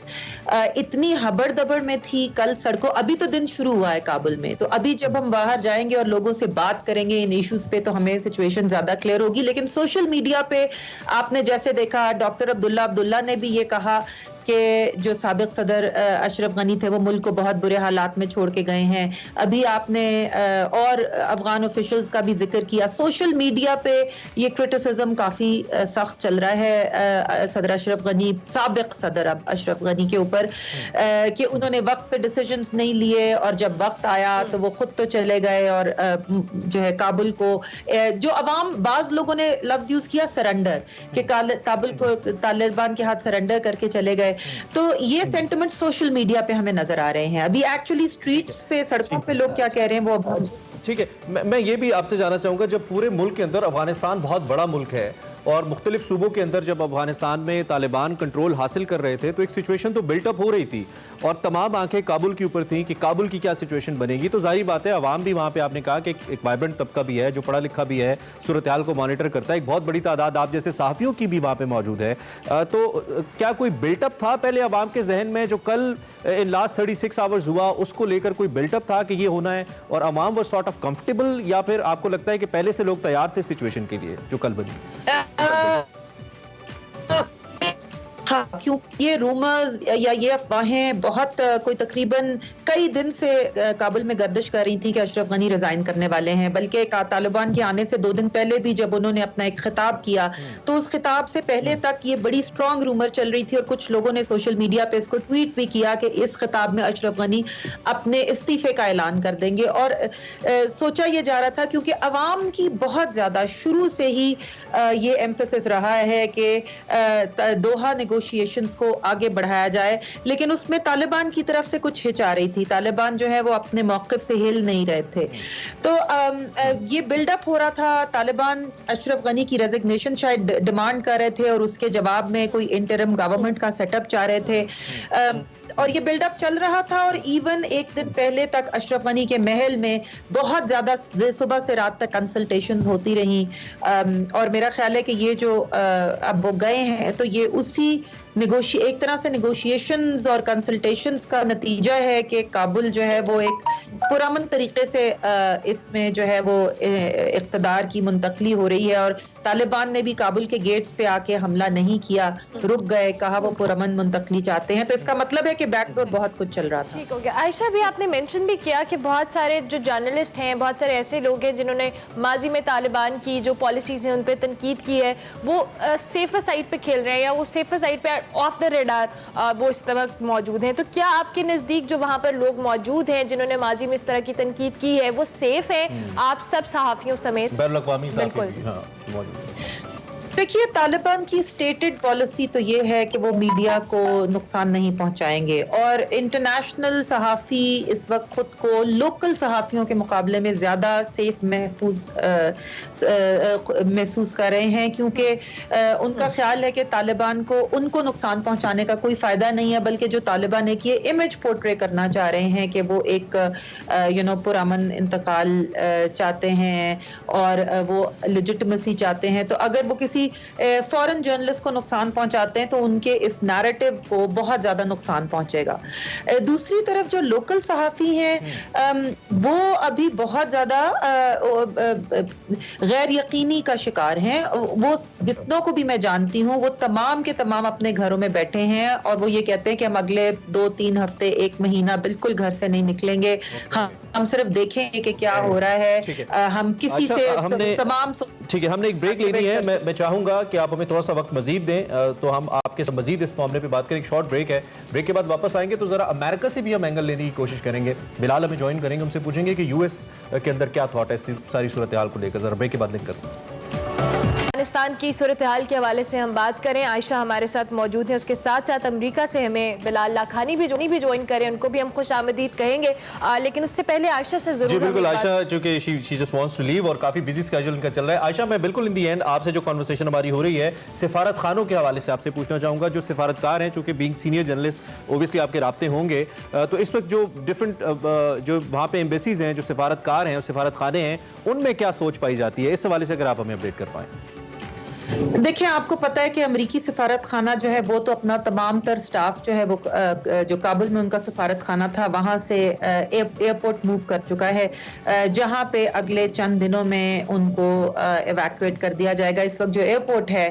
इतनी हबड़ दबड़ में थी कल सड़कों। अभी तो दिन शुरू हुआ है काबुल में, तो अभी जब हम बाहर जाएंगे और लोगों से बात करेंगे इन इश्यूज पे, तो हमें सिचुएशन ज्यादा क्लियर होगी। लेकिन सोशल मीडिया पे आपने जैसे देखा, डॉक्टर अब्दुल्ला ने भी ये कहा कि जो साबिक सदर अशरफ गनी थे वो मुल्क को बहुत बुरे हालात में छोड़ के गए हैं। अभी आपने और अफगान ऑफिशियल्स का भी जिक्र किया। सोशल मीडिया पे ये क्रिटिसिज्म काफ़ी सख्त चल रहा है सदर अशरफ गनी, साबिक सदर अब अशरफ गनी के ऊपर, कि उन्होंने वक्त पे डिसीजंस नहीं लिए, और जब वक्त आया तो वो खुद तो चले गए, और जो है काबुल को, जो अवाम, बाज लोगों ने लफ्ज यूज किया सरेंडर, कि काबुल को तालिबान के हाथ सरेंडर करके चले गए। तो ये सेंटिमेंट सोशल मीडिया पे हमें नजर आ रहे हैं। अभी एक्चुअली स्ट्रीट्स पे, सड़कों पे लोग क्या कह रहे हैं वो
ठीक है। मैं ये भी आपसे जानना चाहूंगा, जब पूरे मुल्क के अंदर, अफगानिस्तान बहुत बड़ा मुल्क है, और मुख्तलिफ सूबों के अंदर जब अफगानिस्तान में तालिबान कंट्रोल हासिल कर रहे थे, तो एक सिचुएशन तो बिल्टअप हो रही थी, और तमाम आंखें काबुल के ऊपर थी कि काबुल की क्या सिचुएशन बनेगी। तो जाहिर बात है, अवाम भी वहाँ पे, आपने कहा कि एक वाइब्रेंट तबका भी है जो पढ़ा लिखा भी है, सूरत हाल को मॉनिटर करता है, एक बहुत बड़ी तादाद आप जैसे सहाफ़ियों की भी वहाँ पे मौजूद है। तो क्या कोई बिल्टअप था पहले अवाम के जहन में, जो कल इन लास्ट 36 आवर्स हुआ, उसको लेकर कोई बिल्टअप था कि ये होना है, और अवाम वो सॉर्ट ऑफ कंफर्टेबल, या फिर आपको लगता है कि पहले से लोग तैयार थे सिचुएशन के लिए जो कल बनी?
हाँ, क्योंकि ये रूमर्स या ये अफवाहें बहुत कोई तकरीबन कई दिन से काबुल में गर्दिश कर रही थी कि अशरफ गनी रिजाइन करने वाले हैं। बल्कि तालिबान के आने से 2 दिन पहले भी जब उन्होंने अपना एक खिताब किया तो उस खिताब से पहले तक ये बड़ी स्ट्रॉन्ग रूमर चल रही थी और कुछ लोगों ने सोशल मीडिया पे इसको ट्वीट भी किया कि इस खिताब में अशरफ गनी अपने इस्तीफे का ऐलान कर देंगे। और सोचा ये जा रहा था क्योंकि अवाम की बहुत ज्यादा शुरू से ही ये एम्फेसिस रहा है कि दोहा नेगोशिएशंस को आगे बढ़ाया जाए, लेकिन उसमें तालिबान की तरफ से कुछ हिच आ रही थी। तालिबान जो है वो अपने मौक़िफ़ से हिल नहीं रहे थे। तो ये बिल्डअप हो रहा था। तालिबान अशरफ गनी की रेजिग्नेशन शायद डिमांड कर रहे थे और उसके जवाब में कोई इंटरिम गवर्नमेंट का सेटअप चाह रहे थे और ये बिल्डअप चल रहा था। और इवन एक दिन पहले तक अशरफ गनी के महल में बहुत ज्यादा सुबह से रात तक कंसल्टेशंस होती रही और मेरा ख्याल है कि ये जो अब वो गए हैं तो ये उसी एक तरह से नेगोशिएशंस और कंसल्टेशंस का नतीजा है कि काबुल जो है वो एक पुरअमन तरीके से इसमें जो है वो इक़्तिदार की मुंतकली हो रही है। और तालिबान ने भी काबुल के गेट्स पे आके हमला नहीं किया, रुक गए, कहा वो पुरअमन मुंतकली चाहते हैं। तो इसका मतलब है कि बैकडोर बहुत कुछ चल रहा था।
ठीक हो गया। आयशा, भी आपने मेंशन भी किया कि बहुत सारे जो जर्नलिस्ट हैं, बहुत सारे ऐसे लोग हैं जिन्होंने माजी में तालिबान की जो पॉलिसीज हैं उन पर तनकीद की है, वो सेफर साइड पे खेल रहे हैं या वो सेफर साइड पे ऑफ द रेडार वो इस वक्त मौजूद हैं। तो क्या आपके नज़दीक जो वहाँ पर लोग मौजूद हैं जिन्होंने माजी में इस तरह की तनकीद की है वो सेफ है आप सब सहाफ़ियों समेत?
बिल्कुल।
देखिए, तालिबान की स्टेटेड पॉलिसी तो ये है कि वो मीडिया को नुकसान नहीं पहुंचाएंगे और इंटरनेशनल सहाफ़ी इस वक्त खुद को लोकल सहाफ़ियों के मुकाबले में ज़्यादा सेफ महसूस कर रहे हैं क्योंकि उनका ख्याल है कि तालिबान को उनको नुकसान पहुंचाने का कोई फ़ायदा नहीं है, बल्कि जो तालिबान एक ये इमेज पोर्ट्रे करना चाह रहे हैं कि वो एक पुरअमन इंतकाल चाहते हैं और वो लेजिटिमेसी चाहते हैं। तो अगर वो किसी फॉरेन जर्नलिस्ट को नुकसान पहुंचाते हैं तो उनके इस नैरेटिव को बहुत ज्यादा नुकसान पहुंचेगा। दूसरी तरफ जो लोकल सहाफ़ी हैं वो अभी बहुत ज्यादा गैर यकीनी का शिकार हैं। वो जितनों को भी मैं जानती हूँ वो तमाम के तमाम अपने घरों में बैठे हैं और वो ये कहते हैं कि हम अगले 2-3 हफ्ते 1 महीना बिल्कुल घर से नहीं निकलेंगे। हम सिर्फ देखेंगे कि क्या हो रहा है। हम किसी से तमाम
ठीक है, हमने एक ब्रेक लेनी है। मैं चाहूंगा कि आप हमें थोड़ा सा वक्त मजीद दें तो हम आपके साथ मजीद इस मामले पे बात करें। एक शॉर्ट ब्रेक है, ब्रेक के बाद वापस आएंगे तो जरा अमेरिका से भी हम एंगल लेने की कोशिश करेंगे। बिलाल हमें ज्वाइन करेंगे, हमसे पूछेंगे कि यूएस के अंदर क्या थॉट है सारी सूरत हाल को लेकर। जरा ब्रेक के बाद लिंक करते हैं।
अफगानिस्तान की सूरत हाल के हवाले से हम बात करें, आयशा हमारे साथ मौजूद है, उसके साथ साथ अमेरिका से हमें बिलाल लाखानी भी ज्वाइन करें, उनको भी हम खुश आमदीद कहेंगे। लेकिन उससे पहले आयशा से जरूर।
जी बिल्कुल आयशा, चूंकि she just wants to leave और काफी बिजी स्केड्यूल इनका चल रहा है। आयशा, मैं बिल्कुल इन दी एंड आपसे जो कॉन्वर्सेशन हमारी हो रही है सिफारत खानों के हवाले से आपसे पूछना चाहूंगा। जो सिफारतकार हैं, चूंकि बीइंग सीनियर जर्नलिस्ट ओबियसली आपके राब्ते होंगे, तो इस वक्त जो डिफरेंट जो वहाँ पे एम्बेसीज हैं, जो सिफारतकार हैं और सिफारत खाने हैं, उनमें क्या सोच पाई जाती है? इस हवाले से अगर आप हमें अपडेट कर पाएं।
देखिए, आपको पता है कि अमरीकी सफारत खाना जो है वो तो अपना तमाम तर स्टाफ जो है वो जो काबुल में उनका सफारत खाना था वहाँ से एयरपोर्ट मूव कर चुका है, जहाँ पे अगले चंद दिनों में उनको एवैक्यूएट कर दिया जाएगा। इस वक्त जो एयरपोर्ट है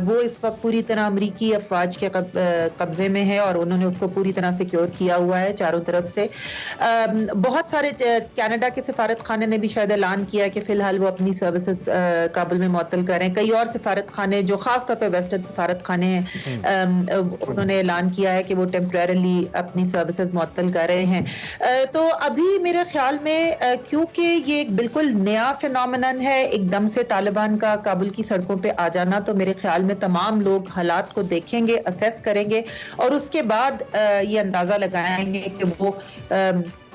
वो इस वक्त पूरी तरह अमरीकी अफवाज के कब्जे में है और उन्होंने उसको पूरी तरह सिक्योर किया हुआ है चारों तरफ से। बहुत सारे कनाडा के सफारत खाने ने भी शायद ऐलान किया कि फिलहाल वो अपनी सर्विसेज काबुल में मुअत्तल कर रहे हैं। कई और सफारत खाने जो खास तौर पे वेस्टर्न सफारत खाने हैं उन्होंने ऐलान किया है कि वो टेम्परेरली अपनी सर्विसेज मुअत्तल कर रहे हैं। तो अभी मेरे ख्याल में क्योंकि ये एक बिल्कुल नया फिनोमेनन है एकदम से तालिबान का काबुल की सड़कों पे आ जाना, तो मेरे ख्याल में तमाम लोग हालात को देखेंगे, असेस करेंगे और उसके बाद ये अंदाजा लगाएंगे कि वो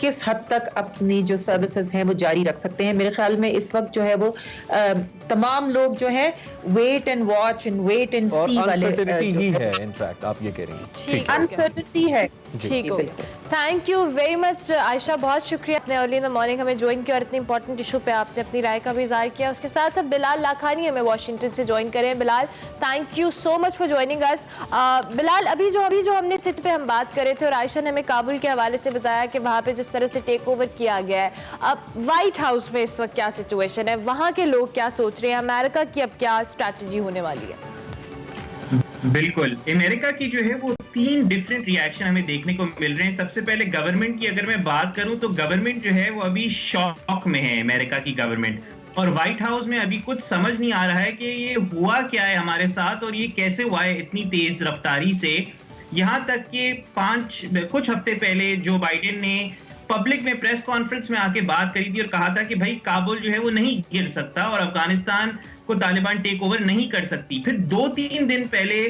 किस हद तक अपनी जो सर्विसेज हैं वो जारी रख सकते हैं। मेरे ख्याल में इस वक्त जो है वो तमाम लोग जो है wait and watch and wait and see वाले
ही है। इनफैक्ट आप ये कह रही हैं
अनसर्टेनिटी है।
ठीक हो, thank you very much Ayesha, बहुत शुक्रिया आपने अर्ली इन द मॉर्निंग हमें ज्वाइन किया और इतनी इंपॉर्टेंट इशू पे आपने अपनी राय का भी इज़हार किया। उसके साथ साथ बिलाल लाखानी हमें वाशिंगटन से ज्वाइन करें। Bilal, thank you so much for joining us. Bilal, अभी जो हमने सिट पे हम बात कर रहे थे और आयशा ने हमें काबुल के हवाले से बताया कि वहाँ पे जिस तरह से टेक ओवर किया गया है, अब व्हाइट हाउस में इस वक्त क्या सिचुएशन है, वहाँ के लोग क्या सोच रहे हैं, अमेरिका की अब क्या स्ट्रैटेजी होने वाली है?
बिल्कुल, अमेरिका की जो है वो 3 डिफरेंट रिएक्शन हमें देखने को मिल रहे हैं। सबसे पहले गवर्नमेंट की अगर मैं बात करूं तो गवर्नमेंट जो है वो अभी शॉक में है, अमेरिका की गवर्नमेंट। और व्हाइट हाउस में अभी कुछ समझ नहीं आ रहा है कि ये हुआ क्या है हमारे साथ और ये कैसे हुआ है इतनी तेज रफ्तारी से। यहां तक कि कुछ हफ्ते पहले जो बाइडेन ने पब्लिक में प्रेस कॉन्फ्रेंस में आके बात करी थी और कहा था कि भाई काबुल जो है वो नहीं गिर सकता और अफगानिस्तान को तालिबान टेक ओवर नहीं कर सकती। फिर 2-3 दिन पहले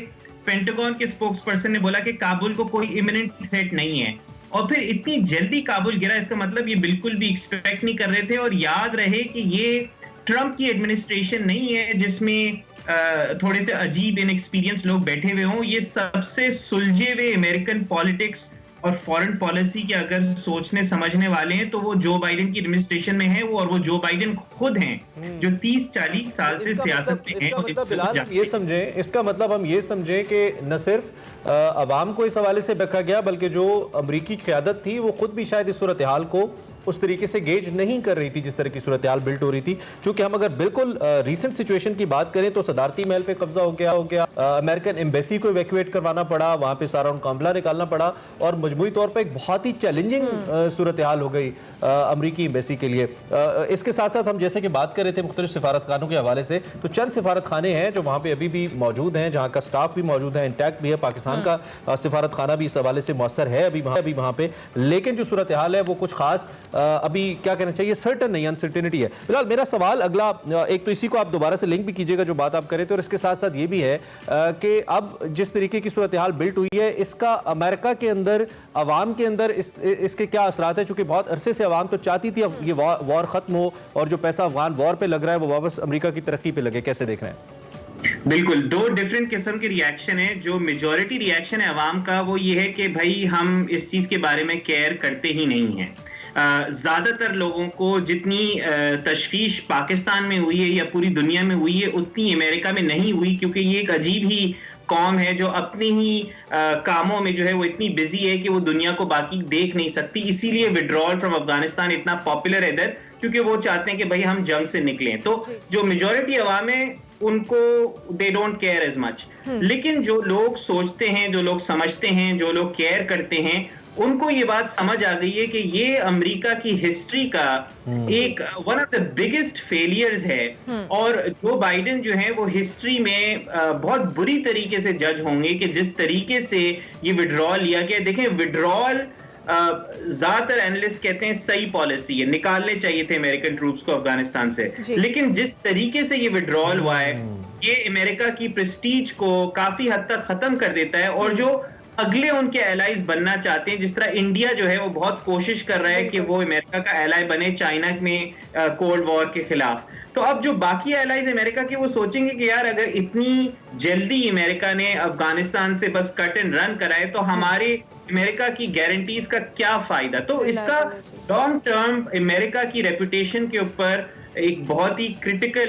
पेंटागन के स्पोक्स पर्सन ने बोला कि काबुल को कोई इमिनेंट थ्रेट नहीं है और फिर इतनी जल्दी काबुल गिरा। इसका मतलब ये बिल्कुल भी एक्सपेक्ट नहीं कर रहे थे। और याद रहे कि ये ट्रंप की एडमिनिस्ट्रेशन नहीं है जिसमें थोड़े से अजीब इनएक्सपीरियंस लोग बैठे हुए हों। ये सबसे सुलझे हुए अमेरिकन पॉलिटिक्स और फॉरेन पॉलिसी के अगर सोचने समझने वाले हैं तो वो जो बाइडेन की एडमिनिस्ट्रेशन में है वो, और वो जो बाइडेन खुद हैं जो 30-40 साल से सियासत में हैं।
इसका मतलब हम ये समझें कि न सिर्फ अवाम को इस हवाले से बका गया बल्कि जो अमरीकी क़यादत थी वो खुद भी शायद इस सूरत हाल को उस तरीके से गेज नहीं कर रही थी जिस तरह की सूरत हाल बिल्ट हो रही थी। क्योंकि हम अगर बिल्कुल रीसेंट सिचुएशन की बात करें तो सदारती महल पे कब्जा हो गया, अमेरिकन एम्बेसी को इवैक्यूएट करवाना पड़ा, वहां पे सारा कामला निकालना पड़ा और मजमूई तौर पर एक बहुत ही चैलेंजिंग सूरत हाल हो गई अमरीकी एम्बेसी के लिए। इसके साथ साथ हम जैसे कि बात कर रहे थे मुख्तलिफ सिफारत खानों के हवाले से, तो चंद सिफारत खाने हैं जो वहाँ पे अभी भी मौजूद हैं, जहाँ का स्टाफ भी मौजूद है, इंटैक्ट भी है। पाकिस्तान का सिफारत खाना भी इस हवाले से मौसर है अभी वहाँ पे, लेकिन जो सूरत हाल है वो कुछ खास अभी क्या कहना चाहिए सर्टन नहीं, अनसर्टेनिटी है। फिलहाल मेरा सवाल अगला, एक तो इसी को आप दोबारा से लिंक भी कीजिएगा जो बात आप करें थे, और इसके साथ साथ ये भी है कि अब जिस तरीके की सूरत हाल बिल्ट हुई है इसका अमेरिका के अंदर, अवाम के अंदर इसके क्या असरात है? चूंकि बहुत अरसे से अवाम तो चाहती थी अब ये वॉर खत्म हो और जो पैसा अफगान वॉर पे लग रहा है वो वापस अमेरिका की तरक्की पे लगे। कैसे देख रहे हैं?
बिल्कुल, 2 डिफरेंट किस्म के रिएक्शन है। जो मेजॉरिटी रिएक्शन है अवाम का वो ये है कि भाई हम इस चीज के बारे में केयर करते ही नहीं है। ज्यादातर लोगों को जितनी तशवीश पाकिस्तान में हुई है या पूरी दुनिया में हुई है उतनी अमेरिका में नहीं हुई, क्योंकि ये एक अजीब ही कौम है जो अपने ही कामों में जो है वो इतनी बिजी है कि वो दुनिया को बाकी देख नहीं सकती। इसीलिए विड्रॉल फ्रॉम अफगानिस्तान इतना पॉपुलर है इधर, क्योंकि वो चाहते हैं कि भाई हम जंग से निकलें। तो जो मेजॉरिटी अवाम है उनको they don't care as much. लेकिन जो लोग सोचते हैं, जो लोग समझते हैं, जो लोग केयर करते हैं, उनको ये बात समझ आ गई है कि ये अमेरिका की हिस्ट्री का एक one of the biggest failures है। और जो बाइडेन जो है वो हिस्ट्री में बहुत बुरी तरीके से जज होंगे कि जिस तरीके से ये विड्रॉल लिया गया। देखें, विड्रॉल ज्यादातर एनालिस्ट कहते हैं सही पॉलिसी है, निकालने चाहिए थे अमेरिकन ट्रूप्स को अफगानिस्तान से, लेकिन जिस तरीके से ये विड्रॉल हुआ है ये अमेरिका की प्रेस्टीज को काफी हद तक खत्म कर देता है। और जो अगले उनके एलाइज बनना चाहते हैं, जिस तरह इंडिया जो है वो बहुत कोशिश कर रहा है कि वो अमेरिका का एलाई बने चाइना में कोल्ड वॉर के खिलाफ, तो अब जो बाकी एलाइज अमेरिका के वो सोचेंगे कि यार अगर इतनी जल्दी अमेरिका ने अफगानिस्तान से बस कट एंड रन कराए तो हमारे अमेरिका की गारंटीज का क्या फायदा। तो इसका लॉन्ग टर्म अमेरिका की रेपुटेशन के ऊपर एक बहुत ही क्रिटिकल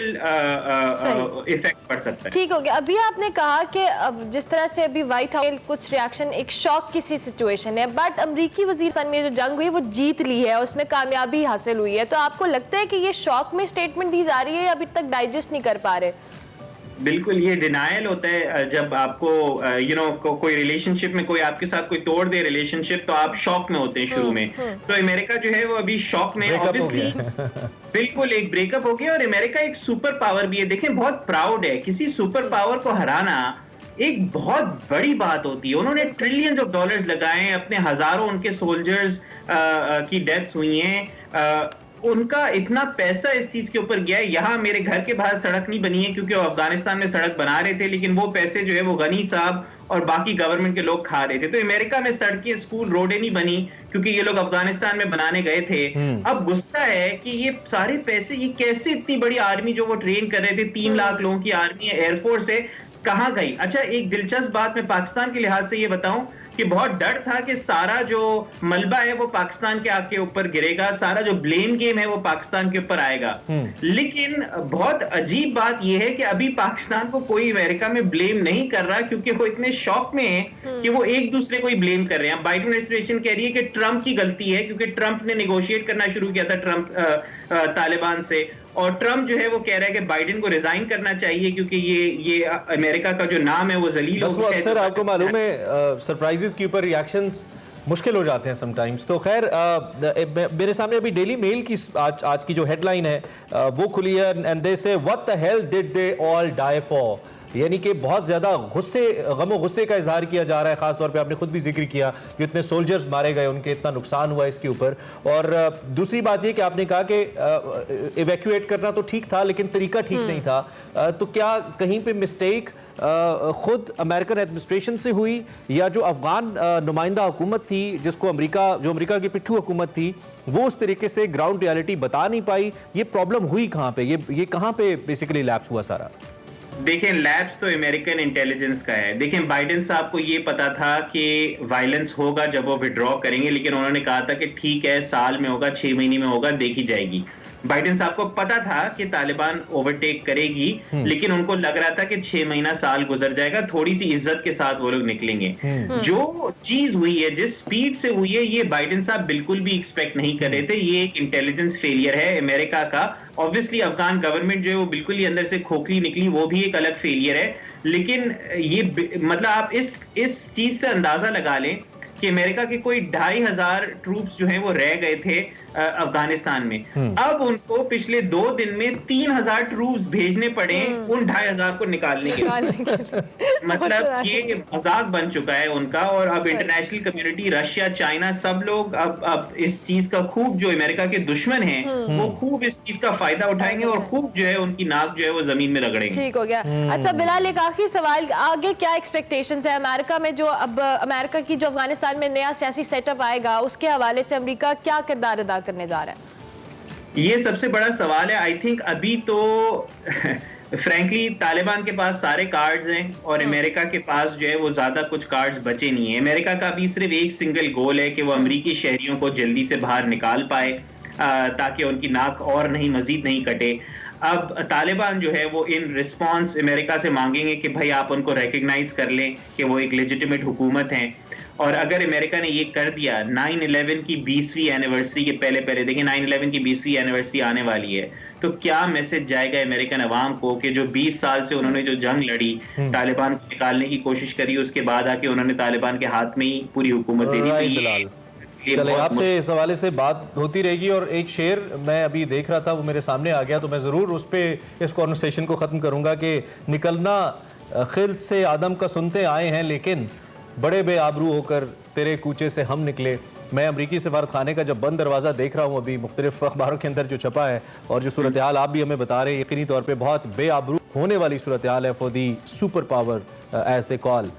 इफेक्ट पड़ सकता है।
ठीक हो गया। अभी आपने कहा कि अब जिस तरह से अभी व्हाइट हाउस कुछ रिएक्शन, एक शॉक की सी सिचुएशन है, बट अमरीकी वज़ीर में जो जंग हुई वो जीत ली है, उसमें कामयाबी हासिल हुई है। तो आपको लगता है कि ये शॉक में स्टेटमेंट दी जा रही है, अभी तक डाइजेस्ट नहीं कर पा रहे?
बिल्कुल, ये डिनायल होता है जब आपको कोई रिलेशनशिप में कोई आपके साथ कोई तोड़ दे रिलेशनशिप, तो आप शॉक में होते हैं शुरू में। तो अमेरिका जो है वो अभी शॉक में, ऑब्वियसली बिल्कुल एक ब्रेकअप हो गया। और अमेरिका एक सुपर पावर भी है, देखें बहुत प्राउड है। किसी सुपर पावर को हराना एक बहुत बड़ी बात होती है। उन्होंने ट्रिलियंस ऑफ डॉलर्स लगाए, अपने हजारों उनके सोल्जर्स की डेथ्स हुई हैं, उनका इतना पैसा इस चीज के ऊपर गया है। यहाँ मेरे घर के बाहर सड़क नहीं बनी है क्योंकि वो अफगानिस्तान में सड़क बना रहे थे, लेकिन वो पैसे जो है वो गनी साहब और बाकी गवर्नमेंट के लोग खा रहे थे। तो अमेरिका में सड़कें, स्कूल, रोडें नहीं बनी क्योंकि ये लोग अफगानिस्तान में बनाने गए थे। अब गुस्सा है कि ये सारे पैसे, ये कैसे इतनी बड़ी आर्मी जो वो ट्रेन कर रहे थे, 3 लाख लोगों की आर्मी है, एयरफोर्स है, कहाँ गई? अच्छा, एक दिलचस्प बात मैं पाकिस्तान के लिहाज से ये बताऊं कि बहुत डर था कि सारा जो मलबा है वो पाकिस्तान के आके ऊपर गिरेगा, सारा जो ब्लेम गेम है वो पाकिस्तान के ऊपर आएगा। लेकिन बहुत अजीब बात यह है कि अभी पाकिस्तान को कोई अमेरिका में ब्लेम नहीं कर रहा, क्योंकि वो इतने शॉक में है कि वो एक दूसरे को ही ब्लेम कर रहे हैं। बाइडेन एडमिनिस्ट्रेशन कह रही है कि ट्रंप की गलती है क्योंकि ट्रंप ने नेगोशिएट करना शुरू किया था तालिबान से, और ट्रम्प जो है वो कह रहा है कि बाइडेन को रिजाइन करना चाहिए क्योंकि ये अमेरिका का जो नाम है वो जलील हो
बस वो
गया है।
अक्सर आपको मालूम है सरप्राइजेस के ऊपर रिएक्शंस मुश्किल हो जाते हैं समटाइम्स। तो खैर मेरे सामने अभी डेली मेल की आज की जो हेडलाइन है वो खुली है, and they say what the hell did they all die for, यानी कि बहुत ज्यादा गमो गुस्से का इजहार किया जा रहा है। खासतौर पे आपने खुद भी जिक्र किया जो इतने सोल्जर्स मारे गए, उनके इतना नुकसान हुआ इसके ऊपर। और दूसरी बात ये कि आपने कहा कि इवैक्यूएट करना तो ठीक था लेकिन तरीका ठीक नहीं था। तो क्या कहीं पे मिस्टेक खुद अमेरिकन एडमिनिस्ट्रेशन से हुई या जो अफगान नुमाइंदा हुकूमत थी जो अमेरिका की पिट्ठू हुकूमत थी वो उस तरीके से ग्राउंड रियलिटी बता नहीं पाई? ये प्रॉब्लम हुई कहाँ पे, ये कहाँ पे बेसिकली लैप्स हुआ सारा?
देखें, लैब्स तो अमेरिकन इंटेलिजेंस का है। देखें, बाइडेन साहब को ये पता था कि वायलेंस होगा जब वो विड्रॉ करेंगे, लेकिन उन्होंने कहा था कि ठीक है, साल में होगा, 6 महीने में होगा, देखी जाएगी। बाइडेन साहब को पता था कि तालिबान ओवरटेक करेगी, लेकिन उनको लग रहा था कि 6 महीना साल गुजर जाएगा, थोड़ी सी इज्जत के साथ वो लोग निकलेंगे। जो चीज हुई है, जिस स्पीड से हुई है, ये बाइडेन साहब बिल्कुल भी एक्सपेक्ट नहीं कर रहे थे। ये एक इंटेलिजेंस फेलियर है अमेरिका का। ऑब्वियसली अफगान गवर्नमेंट जो है वो बिल्कुल ही अंदर से खोखली निकली, वो भी एक अलग फेलियर है। लेकिन ये मतलब आप इस चीज से अंदाजा लगा लें कि अमेरिका के कोई 2,500 ट्रूप्स जो हैं वो रह गए थे अफगानिस्तान में। अब उनको पिछले 2 दिन में 3,000 ट्रूप्स भेजने पड़े उन 2,500 को निकालने के लिए। मतलब ये मजाक बन चुका है उनका। और अब इंटरनेशनल कम्युनिटी, रशिया, चाइना, सब लोग अब इस चीज का खूब, जो अमेरिका के दुश्मन हैं वो खूब इस चीज का फायदा उठाएंगे और खूब जो है उनकी नाक जो है वो जमीन में रगड़ेंगे।
ठीक हो गया। अच्छा बिलाल, एक आखिरी सवाल, आगे क्या एक्सपेक्टेशंस है अमेरिका में? जो अब अमेरिका की जो अफगानिस्तान में नया सियासी सेटअप आएगा उसके हवाले से अमेरिका क्या किरदार अदा करने जा रहा है?
ये सबसे बड़ा सवाल है। आई थिंक अभी तो फ्रैंकली तालिबान के पास सारे कार्ड्स हैं और अमेरिका के पास जो है वो ज्यादा कुछ कार्ड्स बचे नहीं है। अमेरिका का भी सिर्फ एक सिंगल गोल है कि वो अमेरिकी शहरियों को जल्दी से बाहर निकाल पाए ताकि उनकी नाक और मजीद नहीं कटे। अब तालिबान जो है वो इन रिस्पॉन्स अमेरिका से मांगेंगे कि भाई आप उनको रिकग्नाइज कर लें कि वो एक लेजिटिमेट हुकूमत है। और अगर अमेरिका ने ये कर दिया, 9/11 की 20वीं एनिवर्सरी के पहले देखिए 9/11 की 20वीं एनिवर्सरी आने वाली है, तो क्या मैसेज जाएगा अमेरिकन अवाम को कि जो 20 साल से उन्होंने जो जंग लड़ी, तालिबान को निकालने की कोशिश करी, उसके बाद आके उन्होंने तालिबान के हाथ में ही पूरी हुकूमत दे दी।
चले, आपसे इस हवाले से बात होती रहेगी। और एक शेर मैं अभी देख रहा था, वो मेरे सामने आ गया, तो मैं ज़रूर उस पर इस कॉन्वर्सेशन को ख़त्म करूँगा कि निकलना खिल्त से आदम का सुनते आए हैं, लेकिन बड़े बेआबरू होकर तेरे कूचे से हम निकले। मैं अमरीकी सफारत खाने का जब बंद दरवाज़ा देख रहा हूँ अभी मुख्तलिफ अखबारों के अंदर जो छपा है, और जो सूरत हाल आप भी हमें बता रहे हैं, यकीनी तौर पे बहुत बेआबरू होने वाली सूरत हाल है for the super power as they call.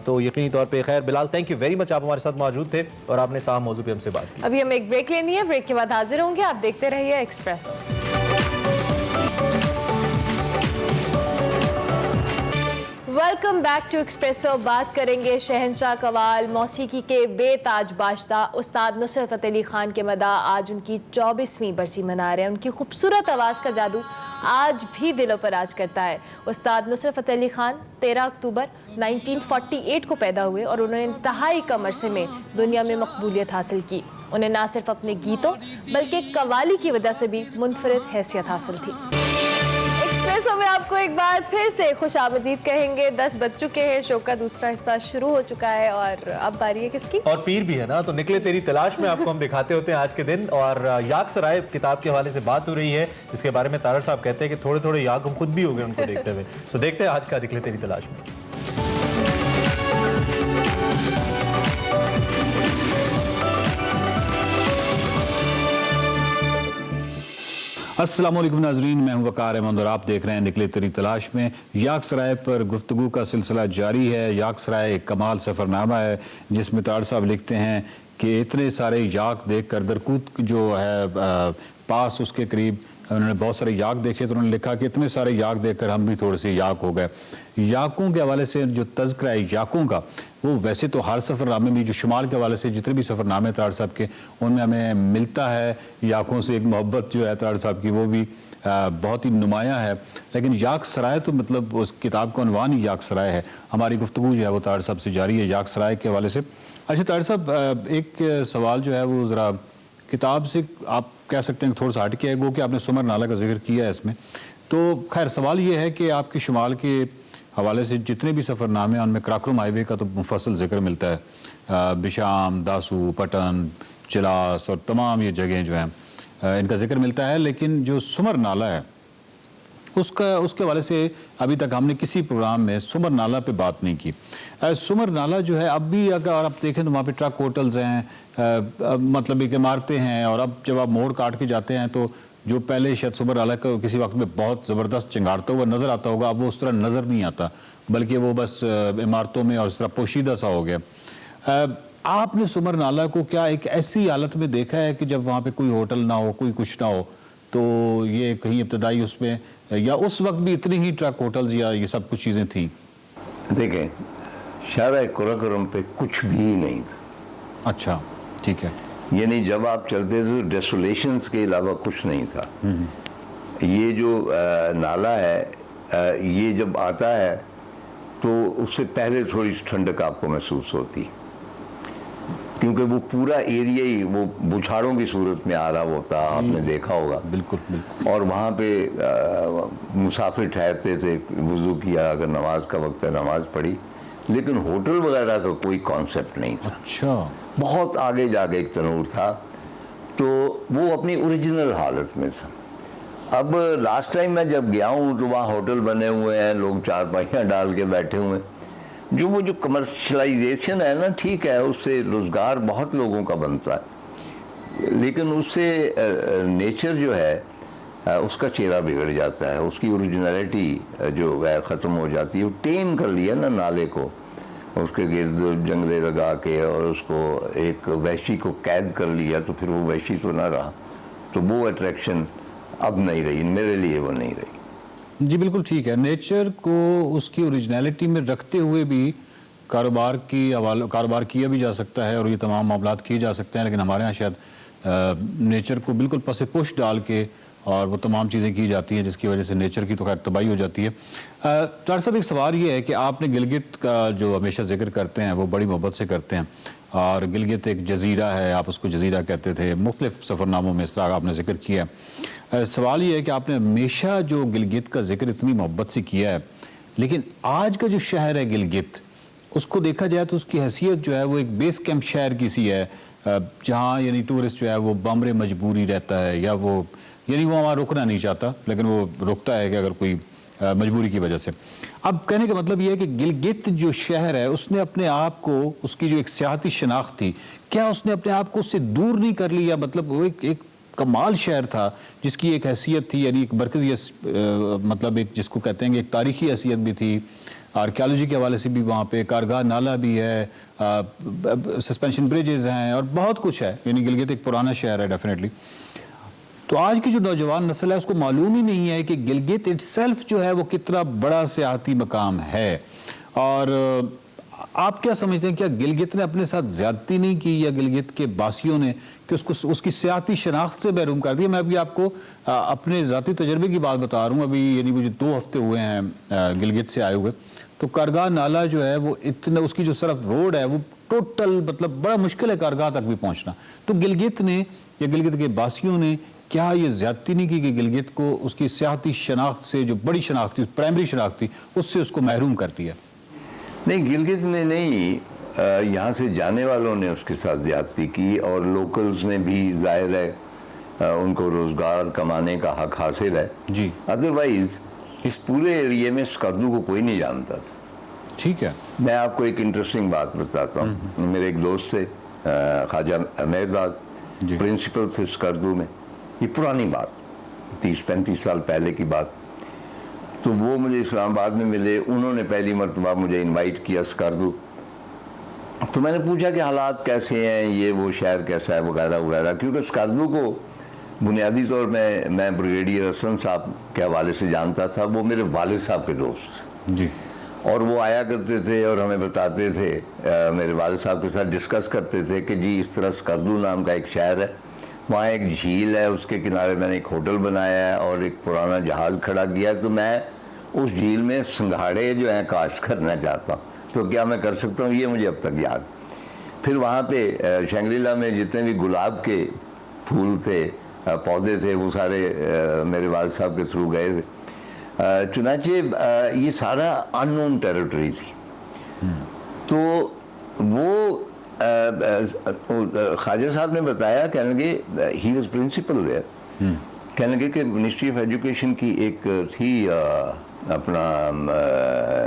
तो यकीनी तौर पे खैर Bilal, thank you very much, आप हमारे साथ मौजूद थे और आपने साहब मौजू पे हमसे बात की।
अभी हमें एक ब्रेक लेनी है, ब्रेक के बाद हाजिर होंगे। आप देखते रहिए Expresso. Welcome back to Expresso. बात करेंगे शहंशाह कवाल, मौसीकी के बेताज बादशाह उस्ताद नुसरत फ़तेह अली खान के मदा आज उनकी 24वीं बरसी मना रहे हैं। उनकी खूबसूरत आवाज़ का जादू आज भी दिलों पर राज करता है। उस्ताद नुसरत फ़तेह अली खान 13 अक्टूबर 1948 को पैदा हुए और उन्होंने इंतहाई कम अरसे में दुनिया में मकबूलियत हासिल की। उन्हें ना सिर्फ अपने गीतों बल्कि कवाली की वजह से भी मुनफरिद हैसियत हासिल थी। एक्सप्रेसो में आपको एक बार फिर से खुशामदीद कहेंगे। 10 बज चुके हैं, शो का दूसरा हिस्सा शुरू हो चुका है और अब बारी है किसकी?
और पीर भी है ना, तो निकले तेरी तलाश में आपको हम दिखाते होते हैं आज के दिन। और याक सराय किताब के हवाले से बात हो रही है, इसके बारे में तारड़ साहब कहते हैं कि थोड़े थोड़े याक हम खुद भी हो गए उनको देखते हुए। सो देखते हैं आज का निकले तेरी तलाश में।
अस्सलाम वालेकुम नाजरीन, मैं हूं वकार अहमद और आप देख रहे हैं निकले तेरी तलाश में। याक सराय पर गुफ्तगू का सिलसिला जारी है। याक सराय एक कमाल सफ़रनामा है जिसमें ताड़ साहब लिखते हैं कि इतने सारे याक देख कर दरकूत जो है पास उसके करीब उन्होंने बहुत सारे याक देखे, तो उन्होंने लिखा कि इतने सारे याक देखकर हम भी थोड़े से याक हो गए। याकों के हवाले से जो तज़किरा है याकों का, वो वैसे तो हर सफ़रनामे में, जो शुमाल के हवाले से जितने भी सफ़रनामे ताड़ साहब के, उनमें हमें मिलता है याकों से एक मोहब्बत जो है ताड़ साहब की, वो भी बहुत ही नुमायाँ है। लेकिन याक सराय तो मतलब उस किताब का उन्वान ही याक सराय है। हमारी गुफ्तगू जो है वो ताड़ साहब से जारी है याक सराय के हवाले से। अच्छा ताड़ साहब, एक सवाल जो है वो ज़रा किताब से आप कह सकते हैं थोड़ा सा हट के है वो कि आपने सुमर नाला का जिक्र किया है इसमें। तो खैर सवाल ये है कि आपके शुमाल के हवाले से जितने भी सफ़रनामे हैं उनमें कराक्रम हाईवे का तो मुफस्सल जिक्र मिलता है, बिशाम, दासू, पटन, चिलास और तमाम ये जगहें जो हैं इनका जिक्र मिलता है। लेकिन जो सुमर नाला है उसके हवाले से अभी तक हमने किसी प्रोग्राम में सुमर नाला पे बात नहीं की। सुमर नाला जो है अब भी अगर आप देखें तो वहाँ पे ट्रक होटल्स हैं, मतलब एक इमारतें हैं, और अब जब आप मोड़ काट के जाते हैं तो जो पहले शायद सुमर नाला का किसी वक्त में बहुत ज़बरदस्त चिंगारता हुआ नज़र आता होगा, अब वो उस तरह नज़र नहीं आता, बल्कि वो बस इमारतों में और इस तरह पोशीदा सा हो गया। आपने सुमर नाला को क्या एक ऐसी हालत में देखा है कि जब वहाँ पे कोई होटल ना हो, कोई कुछ ना हो, तो ये कहीं इब्तदाई उसमें या उस वक्त भी इतनी ही ट्रक होटल्स या ये सब कुछ चीज़ें थी?
देखें, शारा कराकोरम पे कुछ भी नहीं था।
अच्छा, ठीक है।
यानी जब आप चलते थे तो डेसोलेशंस के अलावा कुछ नहीं था। ये जो नाला है, ये जब आता है तो उससे पहले थोड़ी ठंडक आपको महसूस होती, क्योंकि वो पूरा एरिया ही वो बुछाड़ों की सूरत में आ रहा होता, आपने देखा होगा।
बिल्कुल बिल्कुल।
और वहाँ पे मुसाफिर ठहरते थे, वुज़ू किया, अगर नमाज का वक्त है नमाज पढ़ी, लेकिन होटल वगैरह का कोई कॉन्सेप्ट नहीं था।
अच्छा।
बहुत आगे जाके एक तनूर था, तो वो अपनी ओरिजिनल हालत में था। अब लास्ट टाइम मैं जब गया हूँ तो वहाँ होटल बने हुए हैं, लोग चारपाइयाँ डाल के बैठे हुए हैं। जो कमर्शलाइजेशन है ना, ठीक है, उससे रोज़गार बहुत लोगों का बनता है, लेकिन उससे नेचर जो है उसका चेहरा बिगड़ जाता है, उसकी ओरिजिनलिटी जो है ख़त्म हो जाती है। वो टेम कर लिया ना नाले को, उसके गिर्द जंगले लगा के और उसको एक वहशी को कैद कर लिया, तो फिर वो वहशी तो ना रहा, तो वो अट्रैक्शन अब नहीं रही, मेरे लिए वो नहीं रही।
जी बिल्कुल ठीक है। नेचर को उसकी ओरिजिनलिटी में रखते हुए भी कारोबार किया भी जा सकता है और ये तमाम मामलात किए जा सकते हैं, लेकिन हमारे यहाँ शायद नेचर को बिल्कुल पसे पुश डाल के और वो तमाम चीज़ें की जाती हैं जिसकी वजह से नेचर की तो खैर तबाही हो जाती है। तार साहब, एक सवाल ये है कि आपने गिलगित का जो हमेशा जिक्र करते हैं वो बड़ी मोहब्बत से करते हैं, और गिलगित एक जजीरा है, आप उसको जजीरा कहते थे, मुख्तलिफ सफ़रनामों में इस तरह आपने जिक्र किया है। सवाल ये है कि आपने हमेशा जो गिलगित का जिक्र इतनी मोहब्बत से किया है, लेकिन आज का जो शहर है गिलगित, उसको देखा जाए तो उसकी हैसियत जो है वो एक बेस कैंप शहर की सी है, जहाँ यानी टूरिस्ट जो है वो बम्बरे मजबूरी रहता है, या वो यानी वो वहाँ रुकना नहीं चाहता, लेकिन वो रुकता है कि अगर कोई मजबूरी की वजह से। अब कहने का मतलब ये है कि गिलगित जो शहर है उसने अपने आप को, उसकी जो एक सियाती शनाख्त थी, क्या उसने अपने आप को उससे दूर नहीं कर लिया? मतलब वो एक कमाल शहर था जिसकी एक हैसियत थी, यानी एक मरकज़ी मतलब एक जिसको कहते हैं कि एक तारीखी हैसियत भी थी, आर्कियोलॉजी के हवाले से भी वहाँ पे कारगाह नाला भी है, सस्पेंशन ब्रिजेस हैं और बहुत कुछ है, यानी गिलगित एक पुराना शहर है डेफिनेटली। तो आज की जो नौजवान नस्ल है उसको मालूम ही नहीं है कि गिलगित इटसेल्फ जो है वो कितना बड़ा सियाती मकाम है। और आप क्या समझते हैं, क्या गिलगित ने अपने साथ ज्यादती नहीं की, या गिलगित के बासियों ने कि उसको उसकी सियाती शनाख्त से महरूम कर दिया? मैं अभी आपको अपने ज़ाती तजर्बे की बात बता रहा हूँ। अभी यानी मुझे 2 हफ्ते हुए हैं गिलगित से आए हुए, तो कारगाह नाला जो है वो इतना, उसकी जो सरफ रोड है वो टोटल, मतलब बड़ा मुश्किल है कारगाह तक भी पहुँचना। तो गिलगित ने या गिलगित के बासियों ने क्या ये ज्यादती नहीं की कि गिलगित को उसकी सियाती शनाख्त से, जो बड़ी शनाख्त थी, प्राइमरी शनाख्त थी, उससे उसको महरूम कर दिया?
नहीं, गिलगित ने नहीं, यहाँ से जाने वालों ने उसके साथ ज्यादती की, और लोकल्स ने भी, जाहिर है उनको रोजगार कमाने का हक हासिल है
जी।
अदरवाइज इस पूरे एरिया में स्कर्दू को कोई नहीं जानता था।
ठीक है।
मैं आपको एक इंटरेस्टिंग बात बताता हूँ। मेरे एक दोस्त थे ख्वाजा मेहरजाद, प्रिंसिपल थे स्कर्दू में, ये पुरानी बात 30-35 साल पहले की बात। तो वो मुझे इस्लामाबाद में मिले, उन्होंने पहली मरतबा मुझे इनवाइट किया स्कर्दू। तो मैंने पूछा कि हालात कैसे हैं, ये वो शहर कैसा है वगैरह वगैरह, क्योंकि स्कर्दू को बुनियादी तौर में मैं ब्रिगेडियर असलम साहब के हवाले से जानता था, वो मेरे वालिद साहब के दोस्त
जी,
और वो आया करते थे और हमें बताते थे, मेरे वालिद साहब के साथ डिस्कस करते थे कि जी इस तरह स्कर्दू नाम का एक शहर है, वहाँ एक झील है, उसके किनारे मैंने एक होटल बनाया है और एक पुराना जहाज़ खड़ा किया है, तो मैं उस झील में सिंघाड़े जो हैं काश्त करना चाहता हूँ, तो क्या मैं कर सकता हूँ? ये मुझे अब तक याद। फिर वहाँ पे शंग्रीला में जितने भी गुलाब के फूल थे, पौधे थे, वो सारे मेरे वालिद साहब के थ्रू गए थे। चुनाचे ये सारा अननोन टेरिटरी थी। तो वो ख्वाजा साहब ने बताया, कहने लगे ही वाज प्रिंसिपल देयर, कहने लगे कि मिनिस्ट्री ऑफ एजुकेशन की एक थी अपना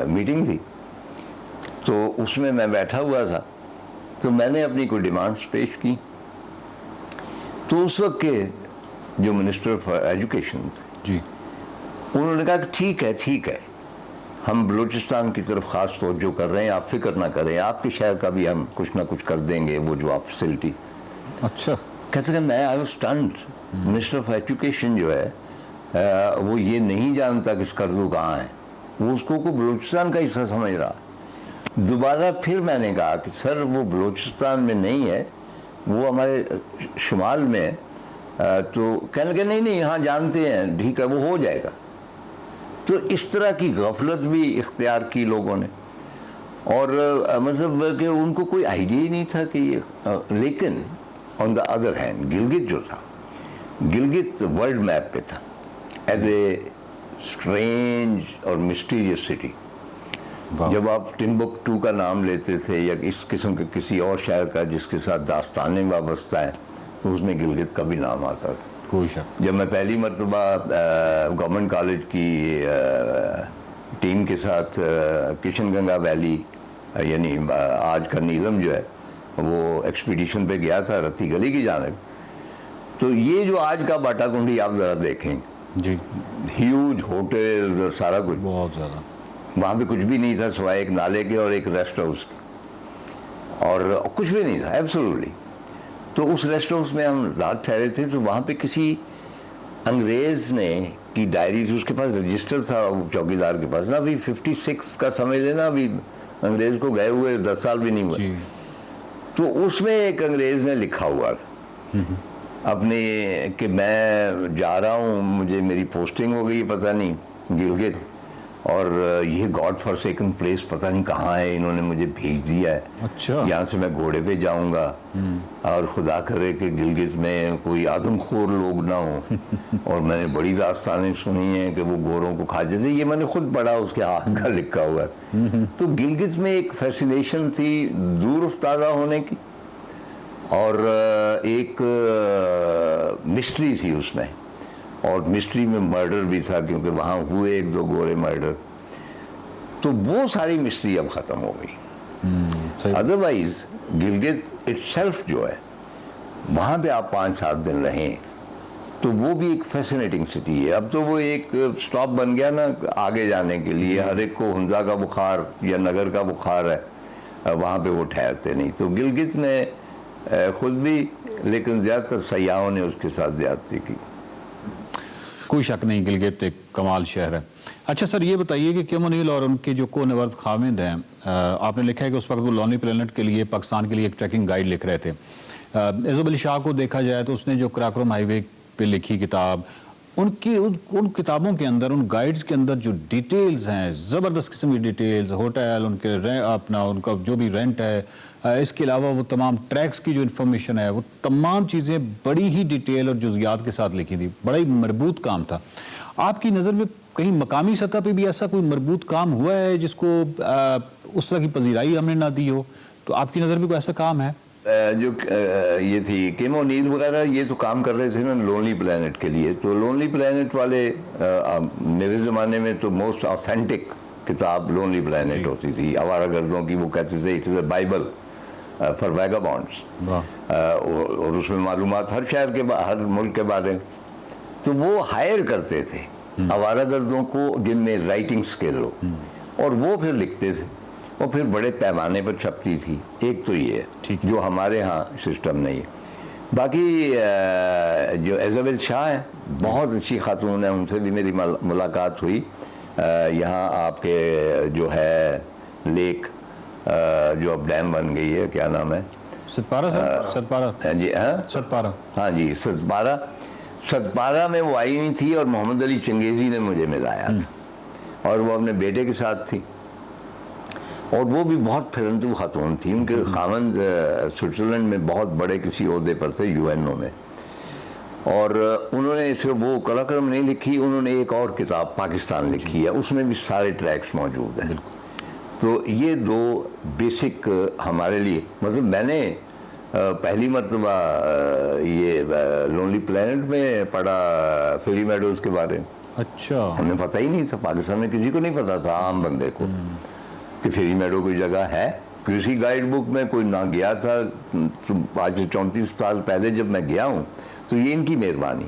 मीटिंग थी, तो उसमें मैं बैठा हुआ था, तो मैंने अपनी कोई डिमांड्स पेश की। तो उस वक्त के जो मिनिस्टर ऑफ एजुकेशन थे
जी,
उन्होंने कहा कि ठीक है, हम बलूचिस्तान की तरफ खास तवज्जो कर रहे हैं, आप फिक्र ना करें, आपके शहर का भी हम कुछ ना कुछ कर देंगे, वो जो आप फैसिलिटी।
अच्छा,
कहते हैं मैं I was stunned, minister of education जो है वो ये नहीं जानता कि स्कर्दू कहाँ है, वो उसको बलूचिस्तान का हिस्सा समझ रहा। दोबारा फिर मैंने कहा कि सर वो बलूचिस्तान में नहीं है, वो हमारे शुमाल में है। तो कहने लगे नहीं हाँ जानते हैं, ठीक है वो हो जाएगा। तो इस तरह की गफलत भी इख्तियार की लोगों ने, और मतलब कि उनको कोई आइडिया ही नहीं था कि ये लेकिन on the other hand Gilgit जो था, गिलगित वर्ल्ड मैप पे था एज ए स्ट्रेंज और मिस्टीरियस सिटी। जब आप टिम्बुक्टू का नाम लेते थे या इस किस्म के किसी और शहर का जिसके साथ दास्तानें वाबस्ता हैं, तो उसमें गिलगित का भी नाम आता था।
कोई शक।
जब मैं पहली मरतबा गवर्नमेंट कॉलेज की टीम के साथ किशनगंगा वैली यानी आज का नीलम जो है वो एक्सपीडिशन पे गया था रत्ती गली की जानिब, तो ये जो आज का बाटाकुंडी आप ज़रा देखें
जी,
ह्यूज होटल्स और सारा कुछ,
बहुत ज़्यादा।
वहाँ पे कुछ भी नहीं था सिवाय एक नाले के और एक रेस्ट हाउस के, और कुछ भी नहीं था एब्सोल्युटली। तो उस रेस्ट हाउस में हम रात ठहरे थे, तो वहाँ पे किसी अंग्रेज़ ने की डायरी थी, उसके पास रजिस्टर था चौकीदार के पास ना, अभी 56 का समझ लेना, अभी अंग्रेज़ को गए हुए 10 साल भी नहीं हुए। तो उसमें एक अंग्रेज़ ने लिखा हुआ था अपने कि मैं जा रहा हूँ, मुझे मेरी पोस्टिंग हो गई पता नहीं गिलगित, और ये गॉड फॉरसेकन प्लेस पता नहीं कहाँ है, इन्होंने मुझे भेज दिया है।
अच्छा।
यहाँ से मैं घोड़े पे जाऊँगा और खुदा करे कि गिलगित में कोई आदमखोर लोग ना हो। और मैंने बड़ी दास्तानें सुनी हैं कि वो गोरों को खा जाते, ये मैंने खुद पढ़ा, उसके हाथ का लिखा हुआ है। तो गिलगित में एक फैसिनेशन थी दूर उफ्तादा होने की, और एक मिस्ट्री थी उसमें, और मिस्ट्री में मर्डर भी था क्योंकि वहाँ हुए 1-2 गोरे मर्डर। तो वो सारी मिस्ट्री अब ख़त्म हो गई। अदरवाइज गिलगित इटसेल्फ जो है, वहाँ पे आप 5-7 दिन रहें तो वो भी एक फैसिनेटिंग सिटी है। अब तो वो एक स्टॉप बन गया ना आगे जाने के लिए, हर एक को हमजा का बुखार या नगर का बुखार है, वहाँ पे वो ठहरते नहीं। तो गिलगित ने खुद भी, लेकिन ज़्यादातर सयाहों ने उसके साथ ज़्यादती की।
कोई शक नहीं, गिलगित एक कमाल शहर है। अच्छा सर, ये बताइए कि किम ओनील और उनके जो को-निवर्त खामिद हैं, आपने लिखा है कि उस वक्त वो लोनली प्लेनेट के लिए पाकिस्तान के लिए एक ट्रैकिंग गाइड लिख रहे थे। एज़ुब अली शाह को देखा जाए तो उसने जो कराकोरम हाईवे पे लिखी किताब, उन किताबों के अंदर, उन गाइड्स के अंदर जो डिटेल्स हैं, ज़बरदस्त किस्म की डिटेल्स, होटल, उनके अपना उनका जो भी रेंट है, इसके अलावा वो तमाम ट्रैक्स की जो इन्फॉर्मेशन है, वो तमाम चीज़ें बड़ी ही डिटेल और जुज़ियात के साथ लिखी थी। बड़ा ही मरबूत काम था। आपकी नज़र में कहीं मकामी सतह पे भी ऐसा कोई मरबूत काम हुआ है जिसको उस तरह की पजीराई हमने ना दी हो? तो आपकी नज़र में कोई ऐसा काम है?
जो ये थी किम ओनील वगैरह, ये तो काम कर रहे थे ना लोनली प्लेनेट के लिए। तो लोनली प्लेनेट वाले मेरे ज़माने में तो मोस्ट ऑथेंटिक किताब लोनली प्लेनेट होती थी, आवारागर्दों की। वो कहते थे it is a bible for vagabonds, और उसमें मालूमात हर शहर के हर मुल्क के बारे में। तो वो हायर करते थे आवारागर्दों को जिनमें राइटिंग स्किल हो, और वो फिर लिखते थे, और फिर बड़े पैमाने पर छपती थी। एक तो ये है जो हमारे यहाँ सिस्टम नहीं है। बाकी जो एज़ुब शाह है, बहुत अच्छी खातून है, उनसे भी मेरी मुलाकात हुई। यहाँ आपके जो है लेक जो अब डैम बन गई है, क्या नाम है?
सतपारा।
हाँ जी, हाँ
सतपारा,
हाँ जी, सतपारा में वो आई हुई थी, और मोहम्मद अली चंगेज़ी ने मुझे मिलाया था, और वो अपने बेटे के साथ थी, और वो भी बहुत फिरंतू खातून थी। उनके खामंद स्विट्ज़रलैंड में बहुत बड़े किसी ओहदे पर थे, UNO में। और उन्होंने सिर्फ वो कलाक्रम नहीं लिखी, उन्होंने एक और किताब पाकिस्तान लिखी है, उसमें भी सारे ट्रैक्स मौजूद हैं। तो ये दो बेसिक हमारे लिए, मतलब मैंने पहली मरतबा ये लोनली प्लेनेट में पढ़ा फेरी मेडोज के बारे में। अच्छा, हमें पता ही नहीं था, पाकिस्तान में किसी को नहीं पता था आम बंदे को कि फेरी मेडो कोई जगह है। किसी गाइड बुक में कोई ना गया था। आज से 34 साल पहले जब मैं गया हूँ तो ये इनकी मेहरबानी।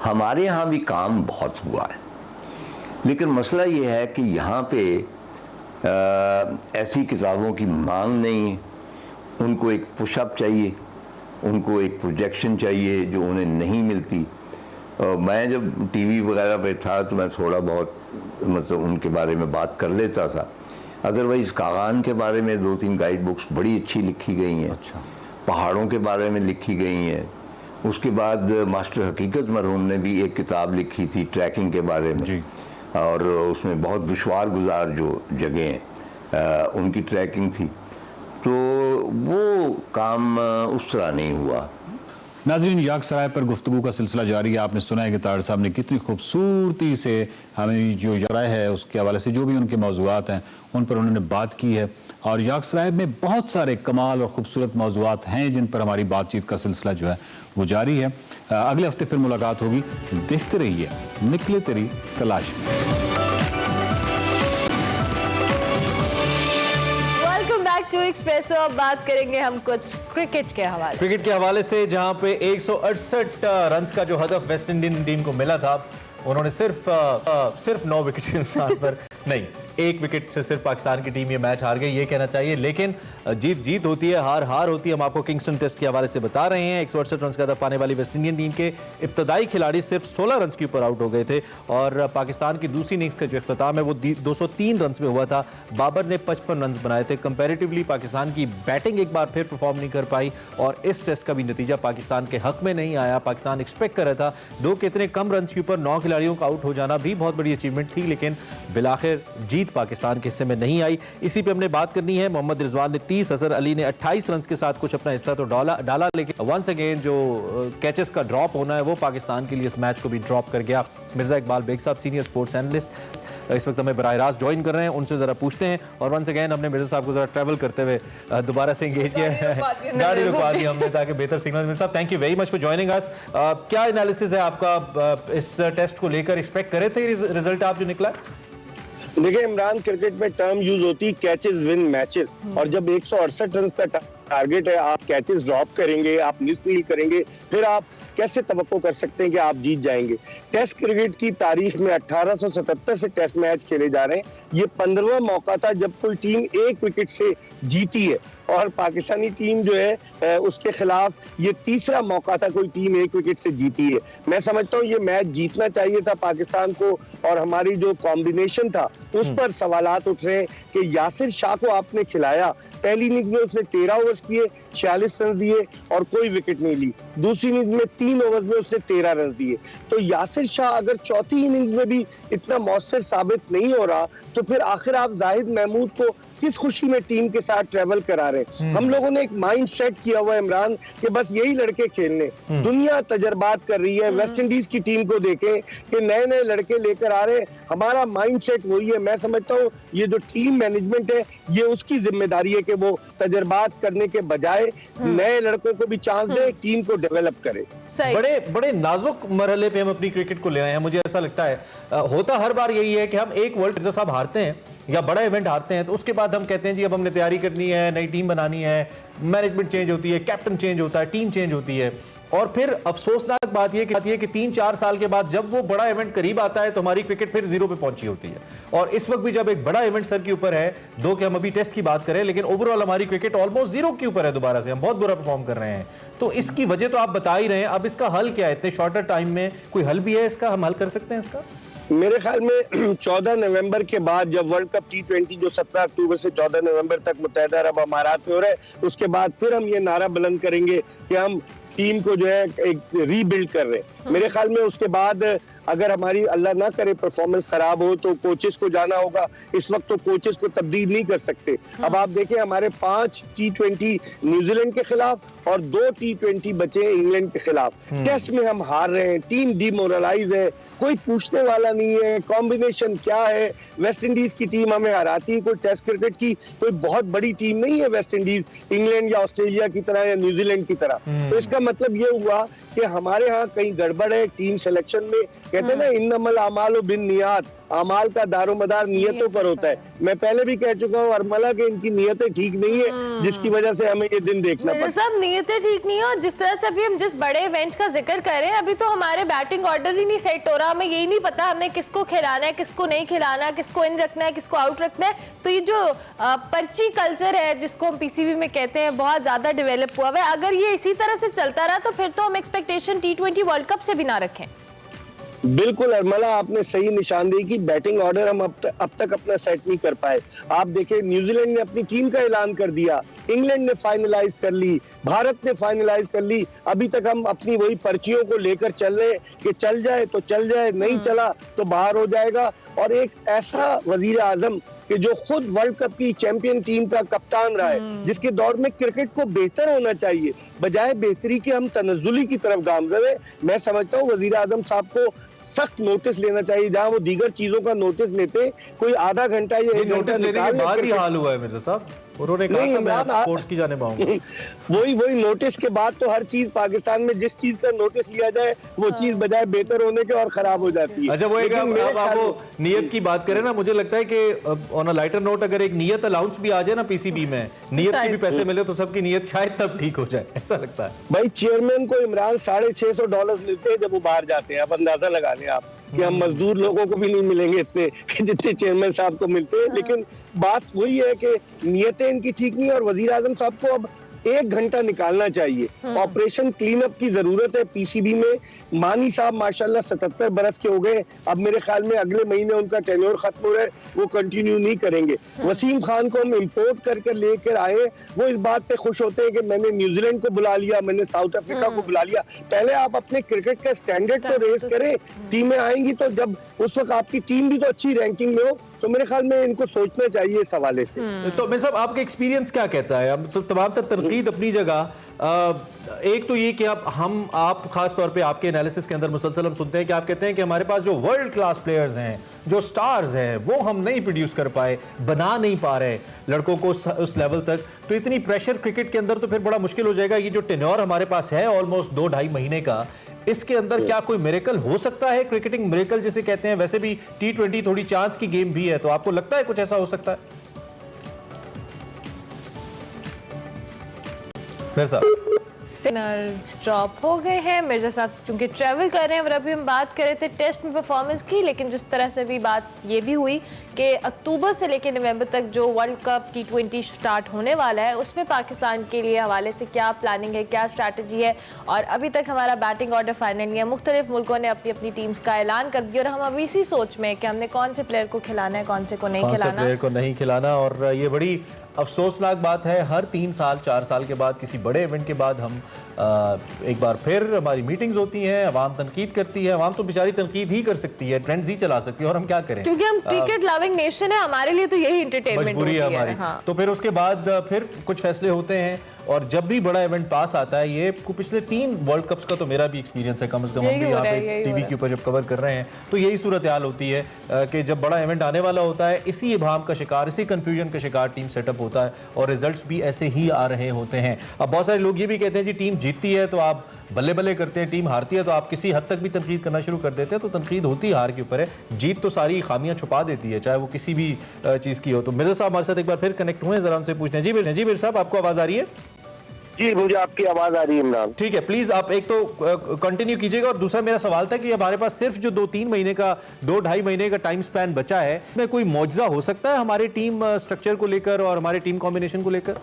हमारे यहाँ भी काम बहुत हुआ है, लेकिन मसला ये है कि यहाँ पे ऐसी किताबों की मांग नहीं है। उनको एक पुशअप चाहिए, उनको एक प्रोजेक्शन चाहिए जो उन्हें नहीं मिलती। मैं जब टीवी वगैरह पे था तो मैं थोड़ा बहुत मतलब उनके बारे में बात कर लेता था। अदरवाइज़ कागान के बारे में 2-3 गाइड बुक्स बड़ी अच्छी लिखी गई हैं। अच्छा। पहाड़ों के बारे में लिखी गई हैं। उसके बाद मास्टर हकीकत मरहूम ने भी एक किताब लिखी थी ट्रैकिंग के बारे में जी। और उसमें बहुत दुश्वार गुजार जो जगह उनकी ट्रैकिंग थी, तो वो काम उस तरह नहीं हुआ।
नाज़रीन, याक सराय पर गुफ्तगू का सिलसिला जारी है। आपने सुना है कि ताड़ साहब ने कितनी खूबसूरती से हमें जो राय है उसके हवाले से जो भी उनके मौज़ूआत हैं उन पर उन्होंने बात की है। और याक सराय में बहुत सारे कमाल और ख़ूबसूरत मौज़ूआत हैं जिन पर हमारी बातचीत का सिलसिला जो है वो जारी है। अगले हफ्ते फिर मुलाकात होगी। देखते रहिए निकले तेरी तलाश में।
To Expresso. अब बात करेंगे हम कुछ क्रिकेट के हवाले
से, जहां पे 168 रन का जो हदफ वेस्ट इंडियन टीम को मिला था, उन्होंने सिर्फ 9 विकेट के नुकसान पर नहीं, 1 विकेट से सिर्फ पाकिस्तान की टीम ये मैच हार गई, ये कहना चाहिए। लेकिन जीत होती है, हार होती है। हम आपको किंगस्टन टेस्ट के हवाले से बता रहे हैं। 168 रन का हदफ पाने वाली वेस्ट इंडियन टीम के इब्तदाई खिलाड़ी सिर्फ 16 रन के ऊपर आउट हो गए थे। और पाकिस्तान की दूसरी इनिंग्स का जो इख्तिताम है वो 203 रन में हुआ था। बाबर ने 55 रन बनाए थे। कंपैरेटिवली पाकिस्तान की बैटिंग एक बार फिर परफॉर्म नहीं कर पाई और इस टेस्ट का भी नतीजा पाकिस्तान के हक में नहीं आया। पाकिस्तान एक्सपेक्ट कर रहा था 2 के इतने कम रन के ऊपर 9 खिलाड़ियों का आउट हो जाना भी बहुत बड़ी अचीवमेंट थी, लेकिन बिलाखिर जीत पाकिस्तान के हिस्से में नहीं आई। इसी पे हमने बात करनी है। मोहम्मद रिजवान ने 30, अजहर अली ने 28 रन के साथ कुछ अपना हिस्सा तो डाला, लेकिन वंस अगेन जो कैचेस का ड्रॉप होना है वो पाकिस्तान के लिए इस मैच को भी ड्रॉप कर गया। मिर्जा इकबाल बेग साहब सीनियर स्पोर्ट्स एनालिस्ट इस वक्त हमें बराह रास्त ज्वाइन कर रहे हैं, उनसे जरा पूछते हैं। और वंस अगेन हमने मिर्जा साहब को जरा ट्रैवल करते हुए दोबारा से एंगेज किया है, गाड़ी रुकवा दी हमने ताकि बेहतर सिग्नल मिल। साहब, thank you very much for joining us. क्या एनालिसिस है आपका इस टेस्ट को लेकर? एक्सपेक्ट करे थे रिजल्ट आप जो निकला?
देखिए इमरान, क्रिकेट में टर्म यूज होती है कैचेस विन मैचेस, और जब 168 रन का टारगेट है, आप कैचेस ड्रॉप करेंगे, आप मिसफील्ड करेंगे, फिर आप कैसे तवक्को कर सकते हैं कि आप जीत जाएंगे? टेस्ट क्रिकेट की तारीख में 1877 से टेस्ट मैच खेले जा रहे हैं। ये 15वां मौका था जब कोई टीम 1 विकेट से जीती है, और पाकिस्तानी टीम जो है उसके खिलाफ ये 3रा मौका था कोई टीम 1 विकेट से जीती है। मैं समझता हूँ ये मैच जीतना चाहिए था पाकिस्तान को, और हमारी जो कॉम्बिनेशन था उस पर सवालात उठ रहे हैं कि यासिर शाह को आपने खिलाया। पहली इनिंग्स में उसने 13 ओवर्स किए, 46 रन दिए और कोई विकेट नहीं ली। दूसरी इनिंग्स में 3 ओवर्स में उसने 13 रन दिए। तो यासिर शाह अगर चौथी इनिंग्स में भी इतना मौसर साबित नहीं हो रहा, तो फिर आखिर आप जाहिद महमूद को किस खुशी में टीम के साथ ट्रेवल करा रहे हैं? हम लोगों ने एक माइंड सेट किया हुआ है इमरान कि बस यही लड़के खेलने। दुनिया तजर्बात कर रही है। वेस्ट इंडीज की टीम को देखें कि नए नए लड़के लेकर आ रहे हैं। हमारा माइंड सेट वही है। मैं समझता हूँ ये जो टीम मैनेजमेंट है ये उसकी जिम्मेदारी है कि वो तजर्बात करने के बजाय नए लड़कों को भी चांस दे, टीम को डेवलप करे।
बड़े नाजुक मरहले पे हम अपनी क्रिकेट को ले आए हैं। मुझे ऐसा लगता है होता हर बार यही है कि हम एक वर्ल्ड कप साहब हारते हैं या बड़ा इवेंट हारते हैं तो उसके बाद हम कहते हैं जी अब हमने तैयारी करनी है, नई टीम बनानी है, मैनेजमेंट चेंज होती है, कैप्टन चेंज होता है, टीम चेंज होती है। और फिर अफसोसनाक बात यह कि 3-4 साल के बाद जब वो बड़ा इवेंट करीब आता है तो हमारी क्रिकेट फिर 0 पे पहुंची होती है। और इस वक्त भी जब एक बड़ा इवेंट सर के ऊपर है, दो कि हम अभी टेस्ट की बात करें, लेकिन ओवरऑल हमारी क्रिकेट ऑलमोस्ट 0 के ऊपर है। दोबारा से हम बहुत बुरा परफॉर्म कर रहे हैं। तो इसकी वजह तो आप बता ही रहे हैं। अब इसका हल क्या है? इतने शॉर्टर टाइम में कोई हल भी है इसका? हम हल कर सकते हैं इसका?
मेरे ख्याल में 14 नवंबर के बाद जब वर्ल्ड कप T20 जो 17 अक्टूबर से 14 नवंबर तक मुत्तहिदा अरब अमारात में हो रहा है, उसके बाद फिर हम ये नारा बुलंद करेंगे कि हम टीम को जो है एक रीबिल्ड कर रहे हैं। मेरे ख्याल में उसके बाद अगर हमारी अल्लाह ना करे परफॉर्मेंस खराब हो तो कोचेस को जाना होगा। इस वक्त तो कोचेस को तब्दील नहीं कर सकते। अब आप देखें हमारे 5 T20 न्यूजीलैंड के खिलाफ और 2 T20 बचे हैं इंग्लैंड के खिलाफ। टेस्ट में हम हार रहे हैं, टीम डिमोरलाइज है, कोई पूछने वाला नहीं है कॉम्बिनेशन क्या है। वेस्ट इंडीज की टीम हमें हराती है, कोई टेस्ट क्रिकेट की कोई बहुत बड़ी टीम नहीं है वेस्ट इंडीज, इंग्लैंड या ऑस्ट्रेलिया की तरह या न्यूजीलैंड की तरह। तो इसका मतलब ये हुआ कि हमारे यहाँ कहीं गड़बड़ है टीम सिलेक्शन में। कहते हैं ना इन्नमल अमालु बिन्नियात, अमाल का दारोमदार नियतों पर होता है। मैं पहले भी कह चुका हूँ अरमला कि इनकी नियतें ठीक नहीं है, जिसकी वजह से हमें ये दिन देखना पड़ता है।
सब नियतें ठीक नहीं है, और जिस तरह से अभी हम जिस बड़े इवेंट का जिक्र कर रहे हैं, अभी तो हमारे बैटिंग ऑर्डर ही नहीं सेट हो रहा। हमें यही नहीं पता हमने किसको खिलाना है, किसको नहीं खिलाना, किसको इन रखना है, किसको आउट रखना है। तो ये जो पर्ची कल्चर है जिसको हम पीसीबी में कहते हैं, बहुत ज्यादा डेवलप हुआ है। अगर ये इसी तरह से चलता रहा तो फिर तो हम एक्सपेक्टेशन T20 वर्ल्ड कप से भी ना रखें।
बिल्कुल अरमला, आपने सही निशानदेही की। बैटिंग ऑर्डर हम अब तक अपना सेट नहीं कर पाए। आप देखें न्यूजीलैंड ने अपनी टीम का ऐलान कर दिया, इंग्लैंड ने फाइनलाइज कर ली, भारत ने फाइनलाइज कर ली। अभी तक हम अपनी वही पर्चियों को लेकर चल रहे कि चल जाए तो चल जाए, नहीं चला तो बाहर हो जाएगा। और एक ऐसा वजीर आजम कि जो खुद वर्ल्ड कप की चैंपियन टीम का कप्तान रहा है, जिसके दौर में क्रिकेट को बेहतर होना चाहिए, बजाय बेहतरी के हम तनज़्ज़ुली की तरफ गामज़द है। मैं समझता हूँ वजीर आजम साहब को सख्त नोटिस लेना चाहिए। जहां वो दीगर चीजों का नोटिस लेते, कोई आधा घंटा या 1 घंटा
लेने के बाद ही हाल हुआ है मिर्जा साहब। उन्होंने कहा था मैं स्पोर्ट्स की जाने पाऊंगा।
वही नोटिस के बाद तो हर चीज पाकिस्तान में जिस चीज का नोटिस लिया जाए वो चीज बजाय बेहतर होने के और खराब हो जाती है।
अच्छा, वो एक आप वो नियत की बात करें ना, मुझे लगता है कि ऑन अ लाइटर नोट अगर एक नियत अलाउंस भी आ जाए ना पीसीबी में, नियत की भी पैसे मिले तो सबकी नियत शायद तब ठीक हो जाए, ऐसा लगता है।
भाई चेयरमैन को इमरान $650 मिलते हैं जब वो बाहर जाते हैं। आप अंदाजा लगा लें आप कि हम मजदूर लोगों को भी नहीं मिलेंगे इतने जितने चेयरमैन साहब को मिलते हैं। लेकिन बात वही है कि नियतें इनकी ठीक नहीं है और वजीर आजम साहब को अब 1 घंटा निकालना चाहिए। ऑपरेशन क्लीन अप की जरूरत है पीसीबी में। मानी साहब माशाल्लाह 77 बरस के हो गए, अब मेरे ख्याल में अगले महीने उनका टेन्योर खत्म हो रहा है, वो कंटिन्यू नहीं करेंगे। वसीम खान को हम इंपोर्ट करके लेकर आए, वो इस बात पे खुश होते हैं कि मैंने न्यूजीलैंड को बुला लिया, मैंने साउथ अफ्रीका को बुला लिया। पहले आप अपने क्रिकेट का स्टैंडर्ड तो रेस करें। टीमें आएंगी तो जब उस वक्त आपकी टीम भी तो अच्छी रैंकिंग में हो, तो मेरे ख्याल में इनको सोचना चाहिए इस हवाले से।
तो मैं साहब आपका एक्सपीरियंस क्या कहता है? अब सब तमाम तर तनकीद अपनी जगह, एक तो ये कि आप खास तौर पे आपके एनालिसिस के अंदर मुसलसल हम सुनते हैं कि आप कहते हैं कि हमारे पास जो वर्ल्ड क्लास प्लेयर्स हैं, जो स्टार्स हैं, वो हम नहीं प्रोड्यूस कर पाए, बना नहीं पा रहे लड़कों को उस लेवल तक। तो इतनी प्रेशर क्रिकेट के अंदर तो फिर बड़ा मुश्किल हो जाएगा। ये जो टेन्योर हमारे पास है ऑलमोस्ट 2-2.5 महीने का, इसके अंदर क्या कोई मिरेकल हो सकता है? क्रिकेटिंग मिरेकल जिसे कहते हैं। वैसे भी T20 थोड़ी चांस की गेम भी है, तो आपको लगता है कुछ ऐसा हो सकता है?
सिग्नल्स ड्रॉप हो गए हैं। मिर्जा साहब चूंकि ट्रैवल कर रहे हैं, और अभी हम बात कर रहे थे टेस्ट में परफॉर्मेंस की, लेकिन जिस तरह से भी बात ये भी हुई कि अक्टूबर से लेकर नवंबर तक जो वर्ल्ड कप T20 स्टार्ट होने वाला है, उसमें पाकिस्तान के लिए हवाले से क्या प्लानिंग है, क्या स्ट्रैटेजी है। और अभी तक हमारा बैटिंग ऑर्डर फाइनल नहीं है। मुख्तलिफ मुल्कों ने अपनी अपनी टीम्स का ऐलान कर दिया और हम अभी इसी सोच में कि हमने कौन से प्लेयर को खिलाना है, कौन से को नहीं खिलाना,
प्लेयर को नहीं खिलाना। और ये बड़ी अफसोसनाक बात है, हर 3 साल 4 साल के बाद किसी बड़े इवेंट के बाद हम एक बार फिर हमारी मीटिंग्स होती हैं, अवाम तनकीद करती है। अवाम तो बेचारी तनकीद ही कर सकती है, ट्रेंड्स ही चला सकती है, और हम क्या करें
क्योंकि हम क्रिकेट लविंग नेशन है, हमारे लिए तो यही एंटरटेनमेंट
मजबूरी है हमारी।
हाँ।
तो फिर उसके बाद फिर कुछ फैसले होते हैं, और जब भी बड़ा इवेंट पास आता है, ये पिछले 3 वर्ल्ड कप्स का तो मेरा भी एक्सपीरियंस है, कम से कम हम भी यहाँ पे टीवी के ऊपर जब कवर कर रहे हैं तो यही सूरत हाल होती है कि जब बड़ा इवेंट आने वाला होता है, इसी इबाम का शिकार, इसी कंफ्यूजन का शिकार टीम सेटअप होता है, और रिजल्ट्स भी ऐसे ही आ रहे होते हैं। अब बहुत सारे लोग ये भी कहते हैं जी टीम जीतती है तो आप बल्ले बल्ले करते हैं, टीम हारती है तो आप किसी हद तक भी तनकीद करना शुरू कर देते हैं। तो तनकीद होती है हार के ऊपर है, जीत तो सारी खामियां छुपा देती है, चाहे वो किसी भी चीज़ की हो। तो मिर्जा साहब हमारे साथ एक बार फिर कनेक्ट हुए हैं, जरा हमसे पूछते हैं। जी मिर्जा साहब, आपको आवाज़ आ रही है?
जी, मुझे आपकी आवाज आ रही है इमरान।
ठीक है, प्लीज आप एक तो कंटिन्यू कीजिएगा। और दूसरा मेरा सवाल था कि हमारे पास सिर्फ जो 2-3 महीने का 2-2.5 महीने का टाइम स्पैन बचा है, इसमें कोई मौजज़ा हो सकता है हमारे टीम स्ट्रक्चर को लेकर और हमारे टीम कॉम्बिनेशन को लेकर?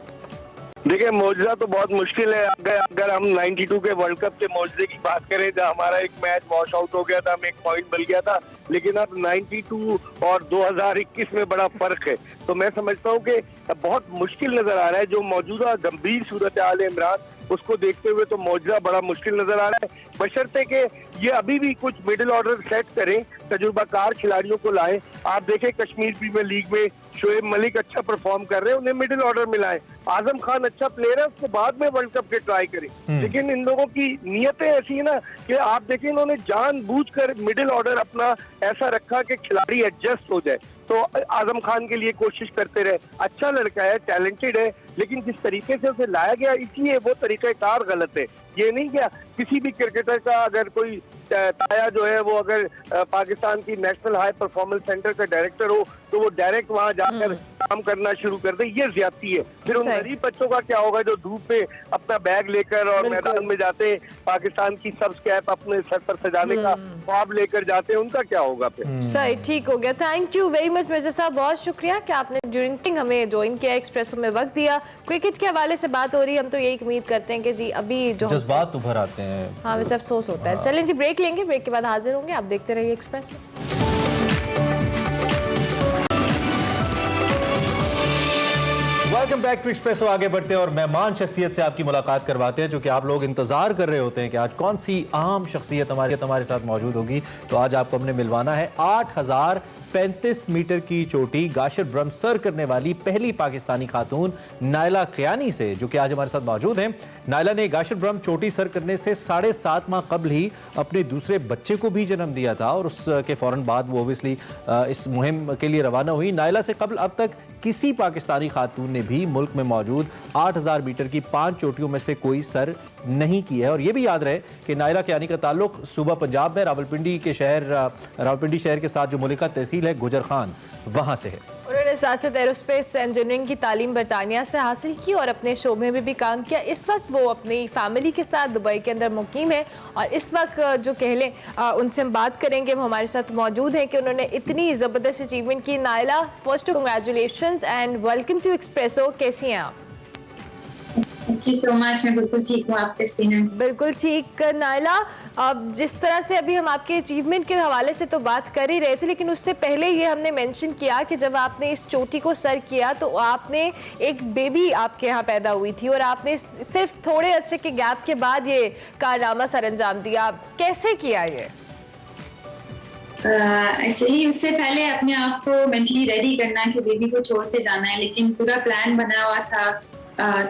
देखिए, मौजज़ा तो बहुत मुश्किल है। अगर हम 92 के वर्ल्ड कप के मौजज़े की बात करें, जहाँ हमारा एक मैच वॉश आउट हो गया था, हमें एक पॉइंट मिल गया था, लेकिन अब 92 और 2021 में बड़ा फर्क है। तो मैं समझता हूँ कि बहुत मुश्किल नजर आ रहा है। जो मौजूदा गंभीर सूरत हाल है इमरान, उसको देखते हुए तो मौजज़ा बड़ा मुश्किल नजर आ रहा है, बशर्ते कि ये अभी भी कुछ मिडिल ऑर्डर सेट करें, तजुर्बाकार खिलाड़ियों को लाएं। आप देखें कश्मीर प्रीमियर लीग में शोएब मलिक अच्छा परफॉर्म कर रहे हैं, उन्हें मिडिल ऑर्डर मिलाएं। आजम खान अच्छा प्लेयर है, उसको बाद में वर्ल्ड कप के ट्राई करें। लेकिन इन लोगों की नीयतें ऐसी है ना कि आप देखें इन्होंने जानबूझकर मिडिल ऑर्डर अपना ऐसा रखा कि खिलाड़ी एडजस्ट हो जाए। तो आजम खान के लिए कोशिश करते रहे। अच्छा लड़का है, टैलेंटेड है, लेकिन जिस तरीके से उसे लाया गया इसलिए वो तरीकाकार गलत है। ये नहीं क्या किसी भी क्रिकेटर का अगर कोई ताया जो है वो अगर पाकिस्तान की नेशनल हाई परफॉर्मेंस सेंटर का डायरेक्टर हो तो वो डायरेक्ट वहां जाकर काम करना शुरू कर दे, ये ज्यादती है। फिर उन गरीब बच्चों का क्या होगा जो धूप में अपना बैग लेकर और मैदान में जाते हैं, पाकिस्तान की सब्ज कैप अपने सर पर सजाने का ख्वाब लेकर जाते हैं, उनका क्या होगा फिर?
सही, ठीक हो गया। Thank you very much Mirza साहब, बहुत शुक्रिया कि आपने ड्यूरिंग हमें ज्वाइन किया, एक्सप्रेसो में वक्त दिया। क्रिकेट के हवाले से बात हो रही है, हम तो यही उम्मीद करते हैं कि जी अभी जो
जज्बात उभर आते हैं।
हाँ, वैसे अफसोस होता है। चलें जी, ब्रेक लेंगे, ब्रेक के बाद हाजिर होंगे। आप देखते रहिए Expresso.
Welcome back to Expresso. आगे बढ़ते हैं और मेहमान शख्सियत से आपकी मुलाकात करवाते हैं, जो कि आप लोग इंतजार कर रहे होते हैं कि आज कौन सी अहम शख्सियत हमारे साथ मौजूद होगी। तो आज आपको हमने मिलवाना है 8035 मीटर की चोटी गाशर ब्रह्म सर करने वाली पहली पाकिस्तानी खातून नायला कियानी से, जो कि आज हमारे साथ मौजूद हैं। नायला ने गाशर ब्रह्म चोटी सर करने से 7.5 माह कबल ही अपने दूसरे बच्चे को भी जन्म दिया था और उसके फौरन बाद वो ओबियसली इस मुहिम के लिए रवाना हुई। नायला से कबल अब तक किसी पाकिस्तानी खातून ने भी मुल्क में मौजूद 8000 मीटर की 5 चोटियों में से कोई सर नहीं की है। और ये भी याद रहे कि नायला कियानी का ताल्लुक सूबा पंजाब में रावलपिंडी शहर के साथ जो मुलिका तहसील है गुजर खान, वहां से है।
उन्होंने साथ साथ एरोस्पेस इंजीनियरिंग की तालीम बरतानिया से हासिल की और अपने शोबे में भी काम किया। इस वक्त वो अपनी फैमिली के साथ दुबई के अंदर मुकीम है और इस वक्त जो कह लें उनसे हम बात करेंगे, वो हमारे साथ मौजूद हैं कि उन्होंने इतनी ज़बरदस्त अचीवमेंट की। Naila, first congratulations and welcome to Expresso. कैसी हैं आप?
Thank you so much. मैं बिल्कुल ठीक हूँ, आप कैसी हैं?
बिल्कुल ठीक। नायला, अब जिस तरह से अभी हम आपके अचीवमेंट के हवाले से तो बात कर ही रहे थे, लेकिन उससे पहले ये हमने मेंशन किया कि जब आपने इस चोटी को सर किया तो आपने एक बेबी आपके यहाँ पैदा हुई थी और आपने सिर्फ थोड़े अरसे के गैप के बाद ये कारनामा सर अंजाम दिया। कैसे किया ये?
एक्चुअली उससे पहले अपने आप को मेंटली रेडी करना कि बेबी को छोड़ के जाना है, लेकिन पूरा प्लान बना हुआ था।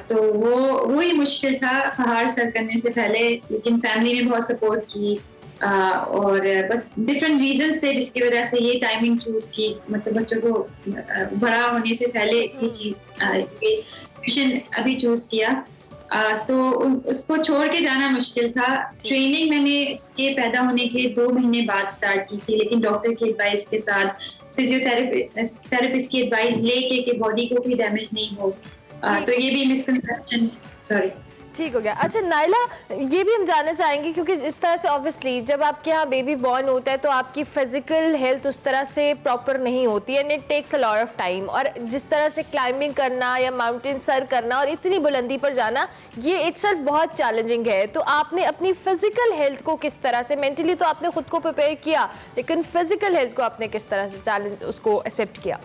तो वो ही मुश्किल था पहाड़ सर करने से पहले, लेकिन फैमिली ने बहुत सपोर्ट की और बस डिफरेंट रीजंस थे जिसकी वजह से ये टाइमिंग चूज की, मतलब बच्चों को बड़ा होने से पहले ये चीज मिशन अभी चूज किया। तो उसको छोड़ के जाना मुश्किल था। ट्रेनिंग मैंने उसके पैदा होने के 2 महीने बाद स्टार्ट की थी, लेकिन डॉक्टर की एडवाइस के साथ, फिजियोथेरेपिस्ट की एडवाइस लेके कि बॉडी को कोई डैमेज नहीं हो। तो ये भी मिसकंसेप्शन, सॉरी।
ठीक हो गया। अच्छा नायला, ये भी हम जानना चाहेंगे क्योंकि इस तरह से ऑब्वियसली जब आपके यहाँ बेबी बॉर्न होता है तो आपकी फिजिकल हेल्थ उस तरह से प्रॉपर नहीं होती है, and it takes a lot of time. और जिस तरह से क्लाइंबिंग करना या माउंटेन सर करना और इतनी बुलंदी पर जाना, ये इटसेल्फ बहुत चैलेंजिंग है। तो आपने अपनी फिजिकल हेल्थ को किस तरह से, मेंटली तो आपने खुद को प्रिपेयर किया, लेकिन फिजिकल हेल्थ को आपने किस तरह से चैलेंज उसको एक्सेप्ट किया?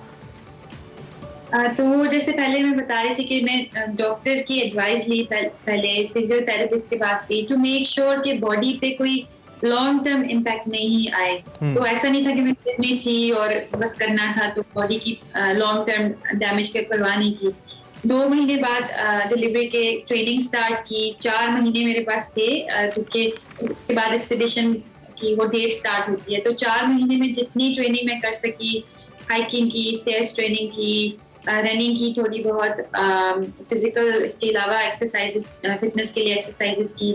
तो वो जैसे पहले मैं बता रही थी कि मैं डॉक्टर की एडवाइस ली, पहले फिजियोथेरेपिस्ट के पास गई टू मेक श्योर कि बॉडी पे कोई लॉन्ग टर्म इम्पैक्ट नहीं आए। तो ऐसा नहीं था कि मैं फिट में थी और बस करना था, तो बॉडी की लॉन्ग टर्म डैमेज की परवाह नहीं की। 2 महीने बाद डिलीवरी के ट्रेनिंग स्टार्ट की। 4 महीने मेरे पास थे क्योंकि उसके बाद एक्सपीडिशन की वो डेट स्टार्ट होती है। तो 4 महीने में जितनी ट्रेनिंग मैं कर सकी, हाइकिंग की, स्टेयर्स ट्रेनिंग की, रनिंग की थोड़ी बहुत, फिजिकल इसके अलावा एक्सरसाइजेस, फिटनेस के लिए एक्सरसाइजेस की,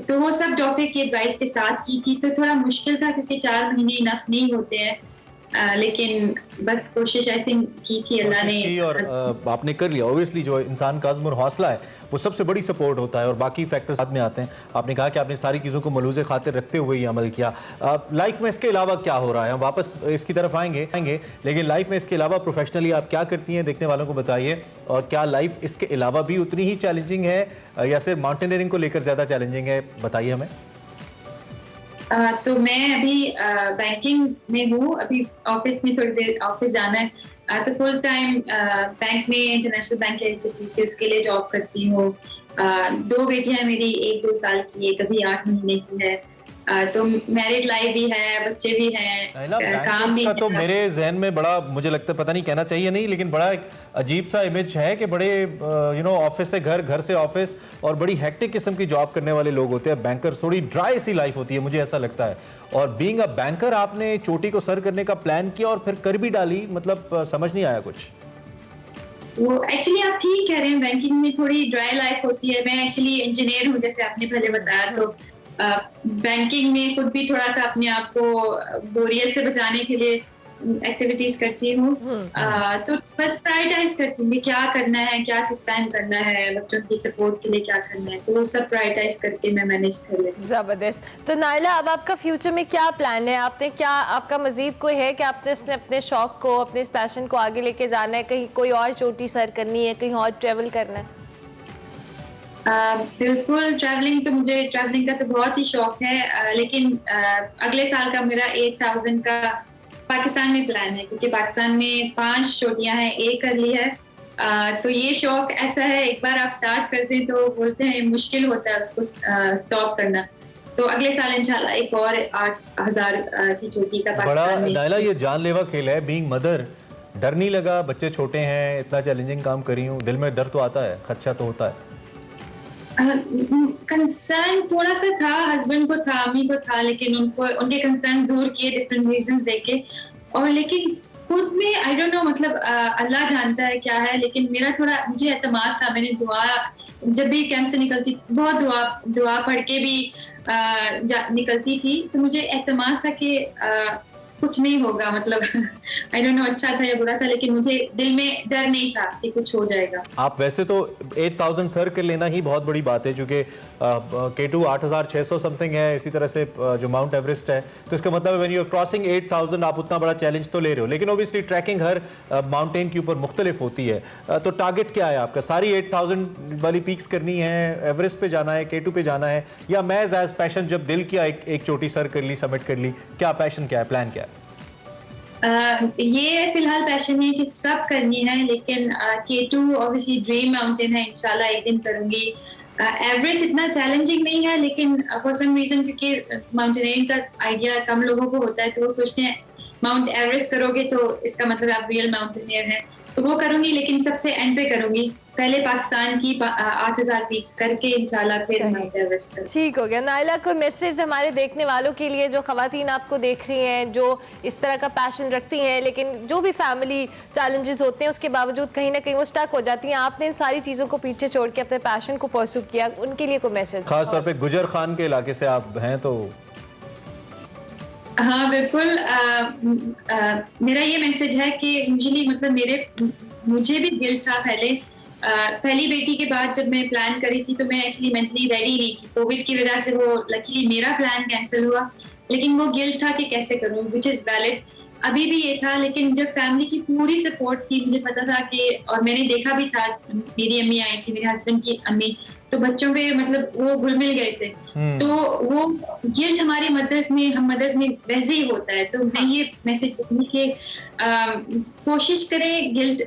तो वो सब डॉक्टर की एडवाइस के साथ की थी। तो थोड़ा मुश्किल था क्योंकि 4 महीने इनफ नहीं होते हैं, लेकिन बस कोशिश आई थिंक की थी अल्लाह ने,
और आपने कर लिया। ऑब्वियसली जो इंसान का अज़्म और हौसला है वो सबसे बड़ी सपोर्ट होता है और बाकी फैक्टर्स साथ में आते हैं। आपने कहा कि आपने सारी चीज़ों को मलूज़े खातिर रखते हुए ही अमल किया। लाइफ में इसके अलावा क्या हो रहा है, हम वापस इसकी तरफ आएंगे, लेकिन लाइफ में इसके अलावा प्रोफेशनली आप क्या करती हैं, देखने वालों को बताइए। और क्या लाइफ इसके अलावा भी उतनी ही चैलेंजिंग है या सिर्फ माउंटेनियरिंग को लेकर ज़्यादा चैलेंजिंग है, बताइए हमें।
तो मैं अभी बैंकिंग में हूँ, अभी ऑफिस में थोड़ी देर ऑफिस जाना है, तो फुल टाइम बैंक में, इंटरनेशनल बैंक है HSBC, उसके लिए जॉब करती हूँ। 2 बेटियां मेरी, एक 2 साल की, एक अभी 8 महीने की है। तो मैरिड लाइफ भी है, बच्चे भी हैं, काम भी
का
है।
तो मेरे जहन में बड़ा, मुझे लगता है, पता नहीं कहना चाहिए नहीं, लेकिन बड़ा एक अजीब सा इमेज है कि बड़े ऑफिस से घर, घर से ऑफिस, और बड़ी हेक्टिक किस्म की जॉब करने वाले लोग होते हैं बैंकर्स। थोड़ी ड्राई सी लाइफ होती है, मुझे ऐसा लगता है। और बीइंग अ बैंकर आपने चोटी को सर करने का प्लान किया और फिर कर भी डाली, मतलब समझ नहीं आया कुछ।
वो एक्चुअली आप ठीक कह रहे हैं, बैंकिंग में थोड़ी ड्राई लाइफ होती है। मैं एक्चुअली इंजीनियर हूँ, जैसे आपने पहले बताया, तो बैंकिंग में खुद भी थोड़ा सा अपने आप को बोरियत से बचाने के लिए एक्टिविटीज करती हूँ। तो बस प्रायोरिटाइज करती हूँ कि क्या करना है, क्या किस टाइम करना है, बच्चों की सपोर्ट के लिए क्या करना है, तो वो सब प्रायोरिटाइज करके मैं मैनेज कर लेती हूँ।
जबरदस्त। तो नाइला, अब आपका फ्यूचर में क्या प्लान है? आपने क्या, आपका मजीद कोई है कि आपने अपने शौक को, अपने इस पैशन को आगे लेके जाना है? कहीं कोई और चोटी सर करनी है, कहीं और ट्रेवल करना है?
बिल्कुल, ट्रैवलिंग का तो बहुत ही शौक है, लेकिन अगले साल का मेरा 8000 का पाकिस्तान में प्लान है, क्योंकि पाकिस्तान में 5 चोटियां हैं, एक कर ली है। तो ये शौक ऐसा है, एक बार आप स्टार्ट करते हैं तो बोलते हैं मुश्किल होता है उसको स्टॉप करना। तो अगले साल इंशाल्लाह एक और 8000 की चोटी का पाकिस्तान में।
नाइला, ये जानलेवा खेल है बीइंग मदर। डर नहीं लगा? बच्चे छोटे हैं, इतना चैलेंजिंग काम करी हूँ, दिल में डर तो आता है, खदशा तो होता है।
कंसर्न थोड़ा सा था, हस्बैंड को था, अम्मी को था, लेकिन उनके कंसर्न दूर किए डिफरेंट रीजंस देके। और लेकिन खुद में आई डोंट नो, मतलब अल्लाह जानता है क्या है, लेकिन मुझे एतमाद था। मैंने दुआ, जब भी कैंप से निकलती बहुत दुआ पढ़ के भी निकलती थी, तो मुझे एतमाद था कि कुछ नहीं होगा, मतलब आई डोंट नो अच्छा था या बुरा था, लेकिन मुझे दिल में डर नहीं था कि कुछ हो जाएगा।
आप वैसे तो 8000 सर कर लेना ही बहुत बड़ी बात है, क्योंकि K2 8600 समथिंग है, इसी तरह से जो माउंट एवरेस्ट है, तो इसका मतलब व्हेन यू आर क्रॉसिंग 8000 आप उतना बड़ा चैलेंज तो ले रहे हो। लेकिन ऑब्वियसली ट्रैकिंग हर माउंटेन के ऊपर मुख्तलिफ होती है। तो टारगेट क्या है आपका? सारी 8000 वाली पीक्स करनी है, एवरेस्ट पे जाना है, K2 पे जाना है, या मैज एज पैशन जब दिल किया एक चोटी सर कर ली, सबमिट कर ली? क्या पैशन, क्या है प्लान, क्या है?
ये फिलहाल पैशन है कि सब करनी है, लेकिन K2 ऑब्वियसली ड्रीम माउंटेन है, इंशाल्लाह एक दिन करूंगी। एवरेस्ट इतना चैलेंजिंग नहीं है, लेकिन फॉर सम रीजन क्योंकि माउंटेनियरिंग का आइडिया कम लोगों को होता है, तो वो सोचते हैं माउंट एवरेस्ट करोगे तो इसका मतलब आप रियल माउंटेनियर हैं, तो वो करूंगी, लेकिन सबसे एंड पे करूंगी। पहले पाकिस्तान की 8000 पीक्स करके इंशाल्लाह फिर माउंट एवरेस्ट।
ठीक हो गया। नाइला, कोई मैसेज हमारे देखने वालों के लिए, जो खवातीन आपको देख रही हैं, जो इस तरह का पैशन रखती हैं, लेकिन जो भी फैमिली चैलेंजेस होते हैं उसके बावजूद कहीं ना कहीं वो स्टक हो जाती हैं, आपने इन सारी चीज़ों को पीछे छोड़ के अपने पैशन को परस्यू किया, उनके लिए कोई मैसेज?
खास तौर पे गुजर खान के इलाके से आप हैं तो।
हाँ बिल्कुल, मेरा ये मैसेज है कि यूजुअली मतलब मुझे भी गिल्ट था पहली बेटी के बाद जब मैं प्लान करी थी, तो मैं एक्चुअली मेंटली रेडी नहीं थी। कोविड की वजह से वो लकीली मेरा प्लान कैंसिल हुआ, लेकिन वो गिल्ट था कि कैसे करूं, विच इज वैलिड। अभी भी ये था, लेकिन जब फैमिली की पूरी सपोर्ट थी, मुझे पता था कि, और मैंने देखा भी था, मेरी अम्मी आई थी, मेरे हस्बैंड की अम्मी, तो बच्चों पे मतलब वो घुल मिल गए थे। तो वो गिल्ट हमारे मदर्स में वैसे ही होता है। तो मैं ये मैसेज दूंगी कि कोशिश करें गिल्ट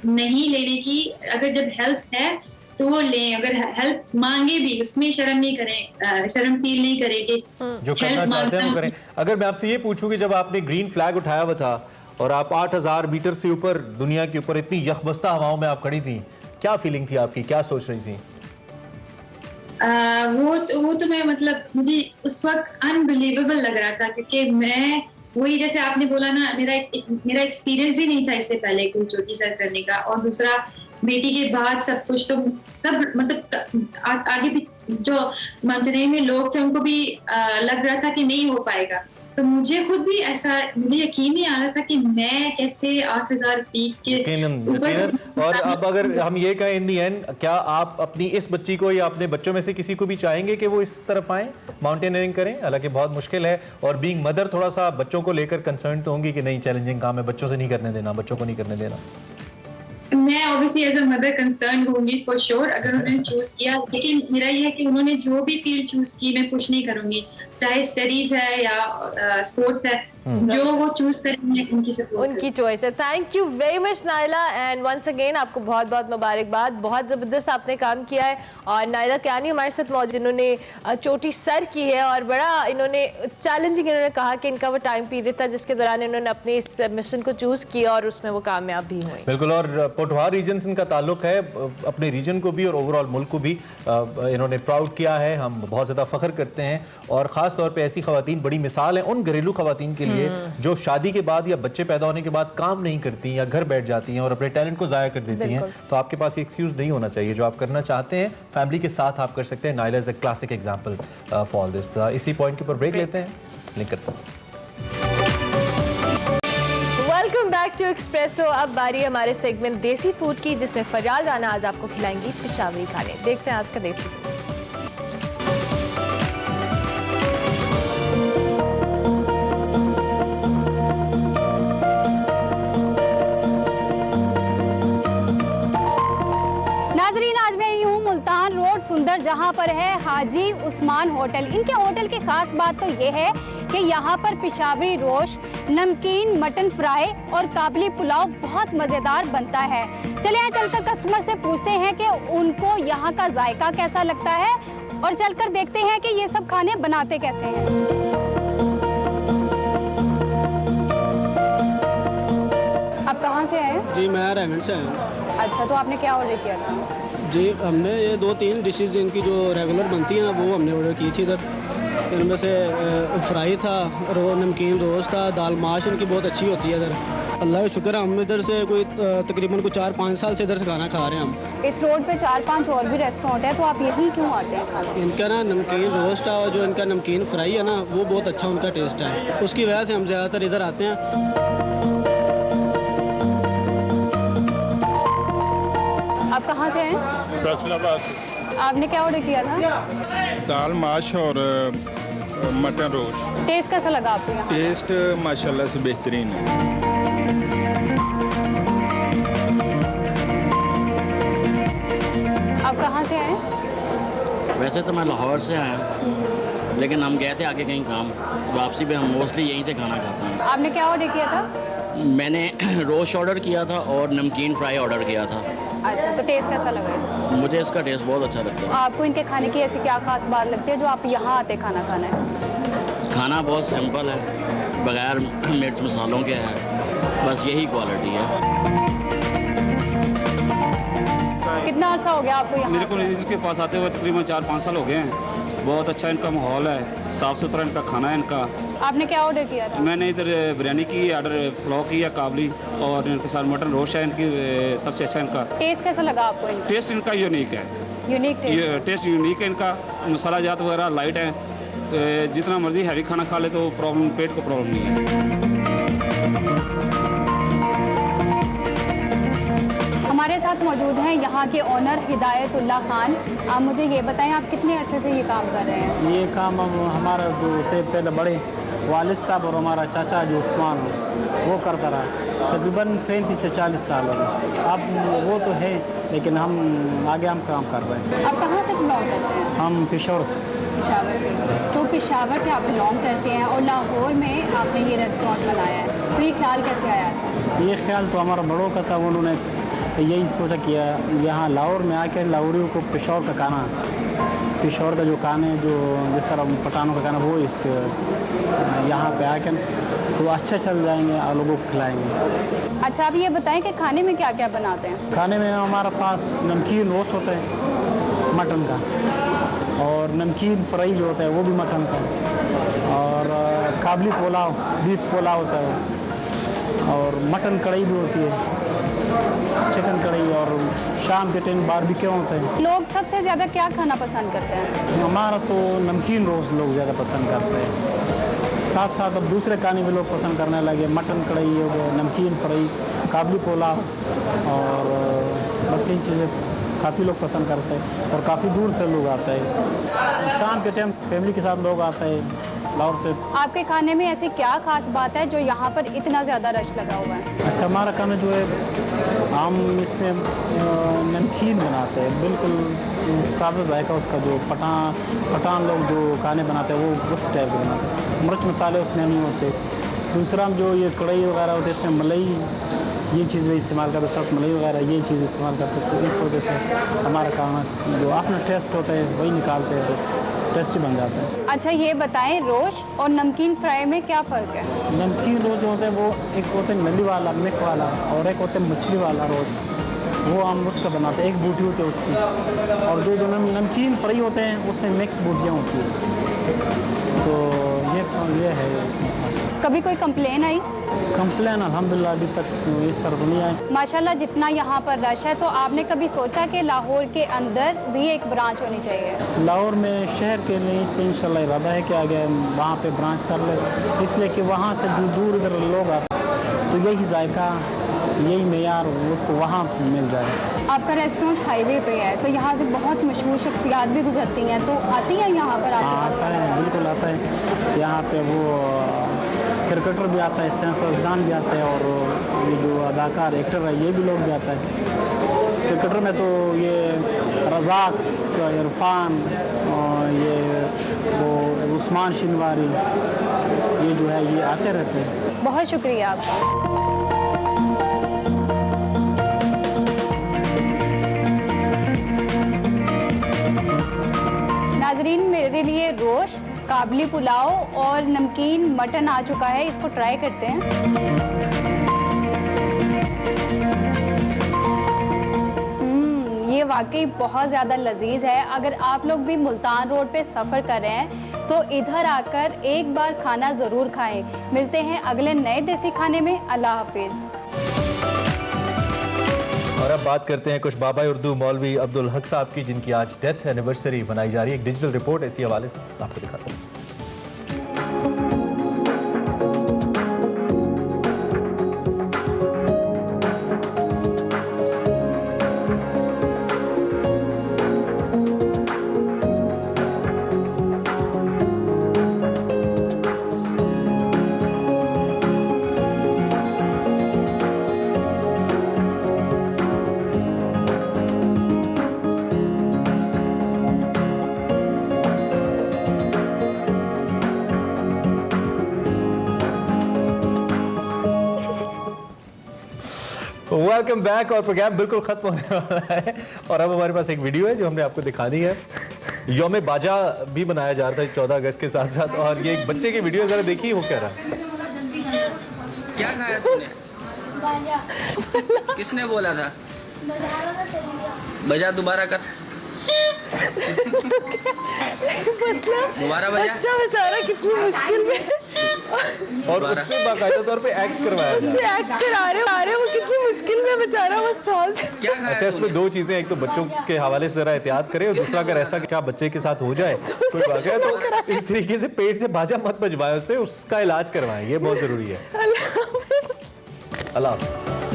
नहीं लेने की। अगर जब हेल्प है तो वो लें, अगर हेल्प मांगे भी उसमें शर्म नहीं करें, शर्म फील नहीं करें,
जो करना चाहते हैं वो करें। अगर मैं आपसे ये पूछूं कि जब आपने ग्रीन फ्लैग उठाया हुआ था और आप 8000 मीटर से ऊपर, दुनिया के ऊपर इतनी यखबस्ता हवाओं में आप खड़ी थी, क्या फीलिंग थी आपकी, क्या सोच रही थी?
वो तो मैं मतलब मुझे उस वक्त अनबिलीवेबल लग रहा था, क्योंकि मैं वही, जैसे आपने बोला ना, मेरा एक्सपीरियंस भी नहीं था इससे पहले कोई चोटी सर करने का, और दूसरा बेटी के बाद सब कुछ, तो सब मतलब आगे भी जो माउंटेनियरिंग में लोग थे उनको भी लग रहा था कि नहीं हो पाएगा। तो मुझे खुद भी ऐसा, मुझे यकीन नहीं आ रहा था कि मैं कैसे 8000 फीट के ऊपर।
और अब अगर हम ये कहें इन दी एंड, क्या आप अपनी इस बच्ची को या अपने बच्चों में से किसी को भी चाहेंगे कि वो इस तरफ आए, माउंटेनियरिंग करें? हालांकि बहुत मुश्किल है, और बीइंग मदर थोड़ा सा बच्चों को लेकर कंसर्न तो होंगी कि नहीं, चैलेंजिंग काम है, बच्चों से नहीं करने देना, बच्चों को नहीं करने देना।
मैं obviously as a mother concern होंगी फॉर श्योर, अगर उन्होंने चूज किया, लेकिन मेरा ये है कि उन्होंने जो भी फील्ड चूज की, मैं कुछ नहीं करूंगी। चाहे स्टडीज है या स्पोर्ट्स है, जो वो चूज करेंगे उनकी सपोर्ट,
उनकी चॉइस है। Thank you very much Naila, and once again आपको बहुत बहुत मुबारकबाद। बहुत ज़बरदस्त आपने काम किया है। और नाइला कियानी हमारे साथ मौजूद, जिन्होंने चोटी सर की है और बड़ा इन्होंने चैलेंजिंग, इन्होंने कहा कि इनका वो टाइम पीरियड था जिसके दौरान इन्होंने अपने इस मिशन को चूज़ किया और उसमें वो कामयाब भी हुए।
बिल्कुल, और पोठवार रीजन से इनका ताल्लुक है, अपने रीजन को भी और ओवरऑल मुल्क को भी इन्होंने प्राउड किया है। हम बहुत ज़्यादा फ़ख्र करते हैं और ख़ास तौर पे ऐसी ख़वातीन बड़ी मिसाल है उन घरेलू ख़वातीन के लिए जो शादी के बाद या बच्चे पैदा होने के बाद काम नहीं करती या घर बैठ जाती हैं और अपने टैलेंट को ज़ाया कर देती हैं। तो आपके पास एक्सक्यूज़ नहीं होना चाहिए, जो आप करना चाहते हैं फैमिली के साथ आप कर सकते हैं। Naila is a classic example for this. इसी पॉइंट के ऊपर ब्रेक लेते हैं, लिंक करते हैं।
Welcome back to Expresso. अब बारी है हमारे सेगमेंट देसी फूड की, जिसमें फरियाल राना आज आपको खिलाएंगी पेशावरी खाने। देखते हैं आज का देसी फूड।
नाजरीन, आज मैं हूँ मुल्तान रोड सुंदर, जहाँ पर है हाजी उस्मान होटल। इनके होटल की खास बात तो ये है कि यहाँ पर पेशावरी रोश, नमकीन मटन फ्राई और काबली पुलाव बहुत मज़ेदार बनता है। चलिए यहाँ चलकर कस्टमर से पूछते हैं कि उनको यहाँ का जायका कैसा लगता है और चलकर देखते हैं कि ये सब खाने बनाते कैसे हैं। आप कहाँ से आए?
जी मैं रेमंड से आया।
अच्छा, तो आपने क्या ऑर्डर किया था?
जी हमने ये 2-3 डिशेज़ इनकी जो रेगुलर बनती हैं वो हमने ऑर्डर की थी इधर। इनमें से फ्राई था, नमकीन रोस्ट था, दाल माश इनकी बहुत अच्छी होती है इधर। अल्लाह का शुक्र है, हम इधर से कोई तकरीबन 4-5 साल से इधर से खाना खा रहे हैं हम।
इस रोड पे 4-5 और भी रेस्टोरेंट है, तो आप यहीं क्यों आते हैं खाना?
इनका ना नमकीन रोस्ट है और जो इनका नमकीन फ्राई है ना वो बहुत अच्छा उनका टेस्ट है, उसकी वजह से हम ज़्यादातर इधर आते हैं।
आप कहाँ से हैं?
फैसलाबाद।
आपने क्या ऑर्डर किया था?
दाल माश और मटन रोस्ट।
टेस्ट कैसा लगा आपको यहाँ?
टेस्ट माशाल्लाह से बेहतरीन है।
आप कहाँ से आए?
वैसे तो मैं लाहौर से आया, लेकिन हम गए थे आगे कहीं काम, वापसी पे हम मोस्टली यहीं से खाना खाते हैं।
आपने क्या ऑर्डर किया था?
मैंने रोस्ट ऑर्डर किया था और नमकीन फ्राई ऑर्डर किया था।
अच्छा, तो टेस्ट कैसा लगा इसका?
मुझे इसका टेस्ट बहुत अच्छा लगता है।
आपको इनके खाने की ऐसी क्या खास बात लगती है जो आप यहाँ आते खाना खाना है?
खाना बहुत सिंपल है, बगैर मिर्च मसालों के है, बस यही क्वालिटी है।
कितना अर्सा हो गया आपको यहाँ?
मेरे को इनके पास आते हुए तकरीबन 4-5 साल हो गए हैं। बहुत अच्छा इनका माहौल है, साफ़ सुथरा इनका खाना है इनका।
आपने क्या ऑर्डर किया था?
मैंने इधर बिरयानी की ऑर्डर, पुलाव किया काबली, और इनके साथ मटन रोस्ट है इनकी सबसे अच्छा इनका।
टेस्ट कैसा लगा आपको इनका?
टेस्ट इनका यूनिक है।
Unique test?
टेस्ट यूनिक है इनका। मसाला जात वगैरह लाइट है, जितना मर्जी हैवी खाना खा ले तो प्रॉब्लम, पेट को प्रॉब्लम नहीं है।
हमारे साथ मौजूद हैं यहाँ के ओनर हिदायतुल्लाह खान। आप मुझे ये बताएं, आप कितने अरसे से ये काम कर रहे हैं?
ये काम हमारा जो थे पहले बड़े वालिद साहब और हमारा चाचा जो उस्मान वो करता रहा, तकरीबन 35 से 40 साल हो गए। अब वो तो है, लेकिन हम आगे हम काम कर रहे हैं।
आप कहाँ से बिलोंग करते हैं?
हम पेशावर से।
पेशावर से। तो पेशावर से आप बिलोंग करते हैं और लाहौर में आपने ये रेस्टोरेंट बनाया है, तो ये ख्याल कैसे आया था?
ये ख्याल तो हमारा बड़ों का था, उन्होंने यही सोचा किया यहाँ लाहौर में आकर लाहौरियों को पेशावर का खाना, पेशावर का जो खाना है, जो जिस तरह पठानों का खाना, वो इसके यहाँ पे आकर तो अच्छा चल जाएंगे और लोगों को खिलाएंगे।
अच्छा, आप ये बताएं कि खाने में क्या क्या बनाते हैं?
खाने में हमारे पास नमकीन रोस्ट होता है मटन का, और नमकीन फ्राई जो होता है वो भी मटन का, और काबली पुलाव, बीफ पुलाव होता है, और मटन कढ़ाई भी होती है, चिकन कढ़ाई, और शाम के टाइम बारबेक्यू होता है।
लोग सबसे ज़्यादा क्या खाना पसंद करते हैं?
हमारा तो नमकीन रोस्ट लोग ज़्यादा पसंद करते हैं, साथ साथ अब दूसरे खाने भी लोग पसंद करने लगे, मटन कढ़ाई हो गया, नमकीन फ्राई, काबली पुलाव, और बस यही चीज़ें काफ़ी लोग पसंद करते हैं, और काफ़ी दूर से लोग आते हैं। शाम के टाइम फैमिली के साथ लोग आते हैं, लाहौर से।
आपके खाने में ऐसी क्या खास बात है जो यहाँ पर इतना ज़्यादा रश लगा हुआ है?
अच्छा, हमारा खाना जो है हम इसमें नमकीन बनाते हैं, बिल्कुल सादा जायका उसका। जो पठान लोग जो खाने बनाते हैं वो उस टाइप के बनाते हैं, मिर्च मसाले उसमें नहीं होते। दूसरा जो ये कढ़ाई वगैरह होते हैं इसमें मलाई ये चीज़ भी इस्तेमाल करते, सख्त मलाई वगैरह ये चीज़ इस्तेमाल करते हैं। तो इस वजह से हमारा खाना जो अपना टेस्ट होता है वही निकालते हैं, बस टेस्टी बन जाता है।
अच्छा ये बताएं, रोश और नमकीन फ्राई में क्या फ़र्क है?
नमकीन रोज जो होते हैं वो एक होते हैं नली वाला, मिक वाला, और एक होते हैं मछली वाला रोज, वो हम उसका बनाते हैं, एक बूटी होती है उसकी। और जो जो नमकीन फ्राई होते हैं उसमें मिक्स बूटियाँ होती हैं। तो ये है उसमें।
कभी कोई कंप्लेन आई?
कंप्लेन अल्हम्दुलिल्लाह अभी तक इस तरह नहीं आई।
माशाल्लाह जितना यहाँ पर रश है, तो आपने कभी सोचा कि लाहौर के अंदर भी एक ब्रांच होनी चाहिए?
लाहौर में शहर के लिए इसलिए इंशाल्लाह इरादा है कि आगे वहाँ पे ब्रांच कर ले, इसलिए कि वहाँ से जो दूर इधर लोग आते तो यही जायका यही मेयार उसको वहाँ मिल जाए।
आपका रेस्टोरेंट हाईवे पे है, तो यहाँ से बहुत मशहूर शख्सियात भी गुजरती हैं, तो आती हैं यहाँ पर?
आता है, बिल्कुल आता है। यहाँ पे वो क्रिकेटर भी आता है, सियासतदान भी आता है, और ये जो अदाकार एक्टर है ये भी लोग भी आता है। क्रिकेटर में तो ये रज़ाक, इरफान, और ये वो उस्मान शिनवारी, ये जो है ये आते रहते हैं।
बहुत शुक्रिया आपका। नाजरीन, मेरे लिए रोश, काबली पुलाव और नमकीन मटन आ चुका है, इसको ट्राई करते हैं। ये वाकई बहुत ज़्यादा लजीज है। अगर आप लोग भी मुल्तान रोड पे सफ़र कर रहे हैं तो इधर आकर एक बार खाना ज़रूर खाएं। मिलते हैं अगले नए देसी खाने में। अल्लाह हाफिज़।
और अब बात करते हैं कुछ बाबा उर्दू मौलवी अब्दुल हक साहब की, जिनकी आज डेथ एनिवर्सरी मनाई जा रही है। एक डिजिटल रिपोर्ट इसी हवाले से आपको दिखाता हूँ। Welcome back. और प्रोग्राम बिल्कुल खत्म होने वाला है और अब हमारे पास एक वीडियो है जो हमने आपको दिखानी है। यौम बाजा भी मनाया जा रहा था 14 अगस्त के साथ साथ, और ये एक बच्चे की वीडियो जरा देखिए वो कह रहा है।
क्या खाया तूने? किसने बोला था? बजा दोबारा कर।
मतलब बच्चा बेचारा कितनी मुश्किल में,
और उससे बाकायदा तौर पे एक्ट करवाया जा
उससे एक्ट करा रहे वो कितनी मुश्किल में बेचारा वो सांस।
अच्छा, इसमें दो चीजें, एक तो बच्चों के हवाले से जरा एहतियात करें, और दूसरा अगर ऐसा क्या बच्चे के साथ हो जाए कोई वाकया तो इस तरीके से पेट से बाजा मत बजवाएं, उससे उसका इलाज करवाएं, ये बहुत जरूरी है। अल्लाह हाफ़िज़।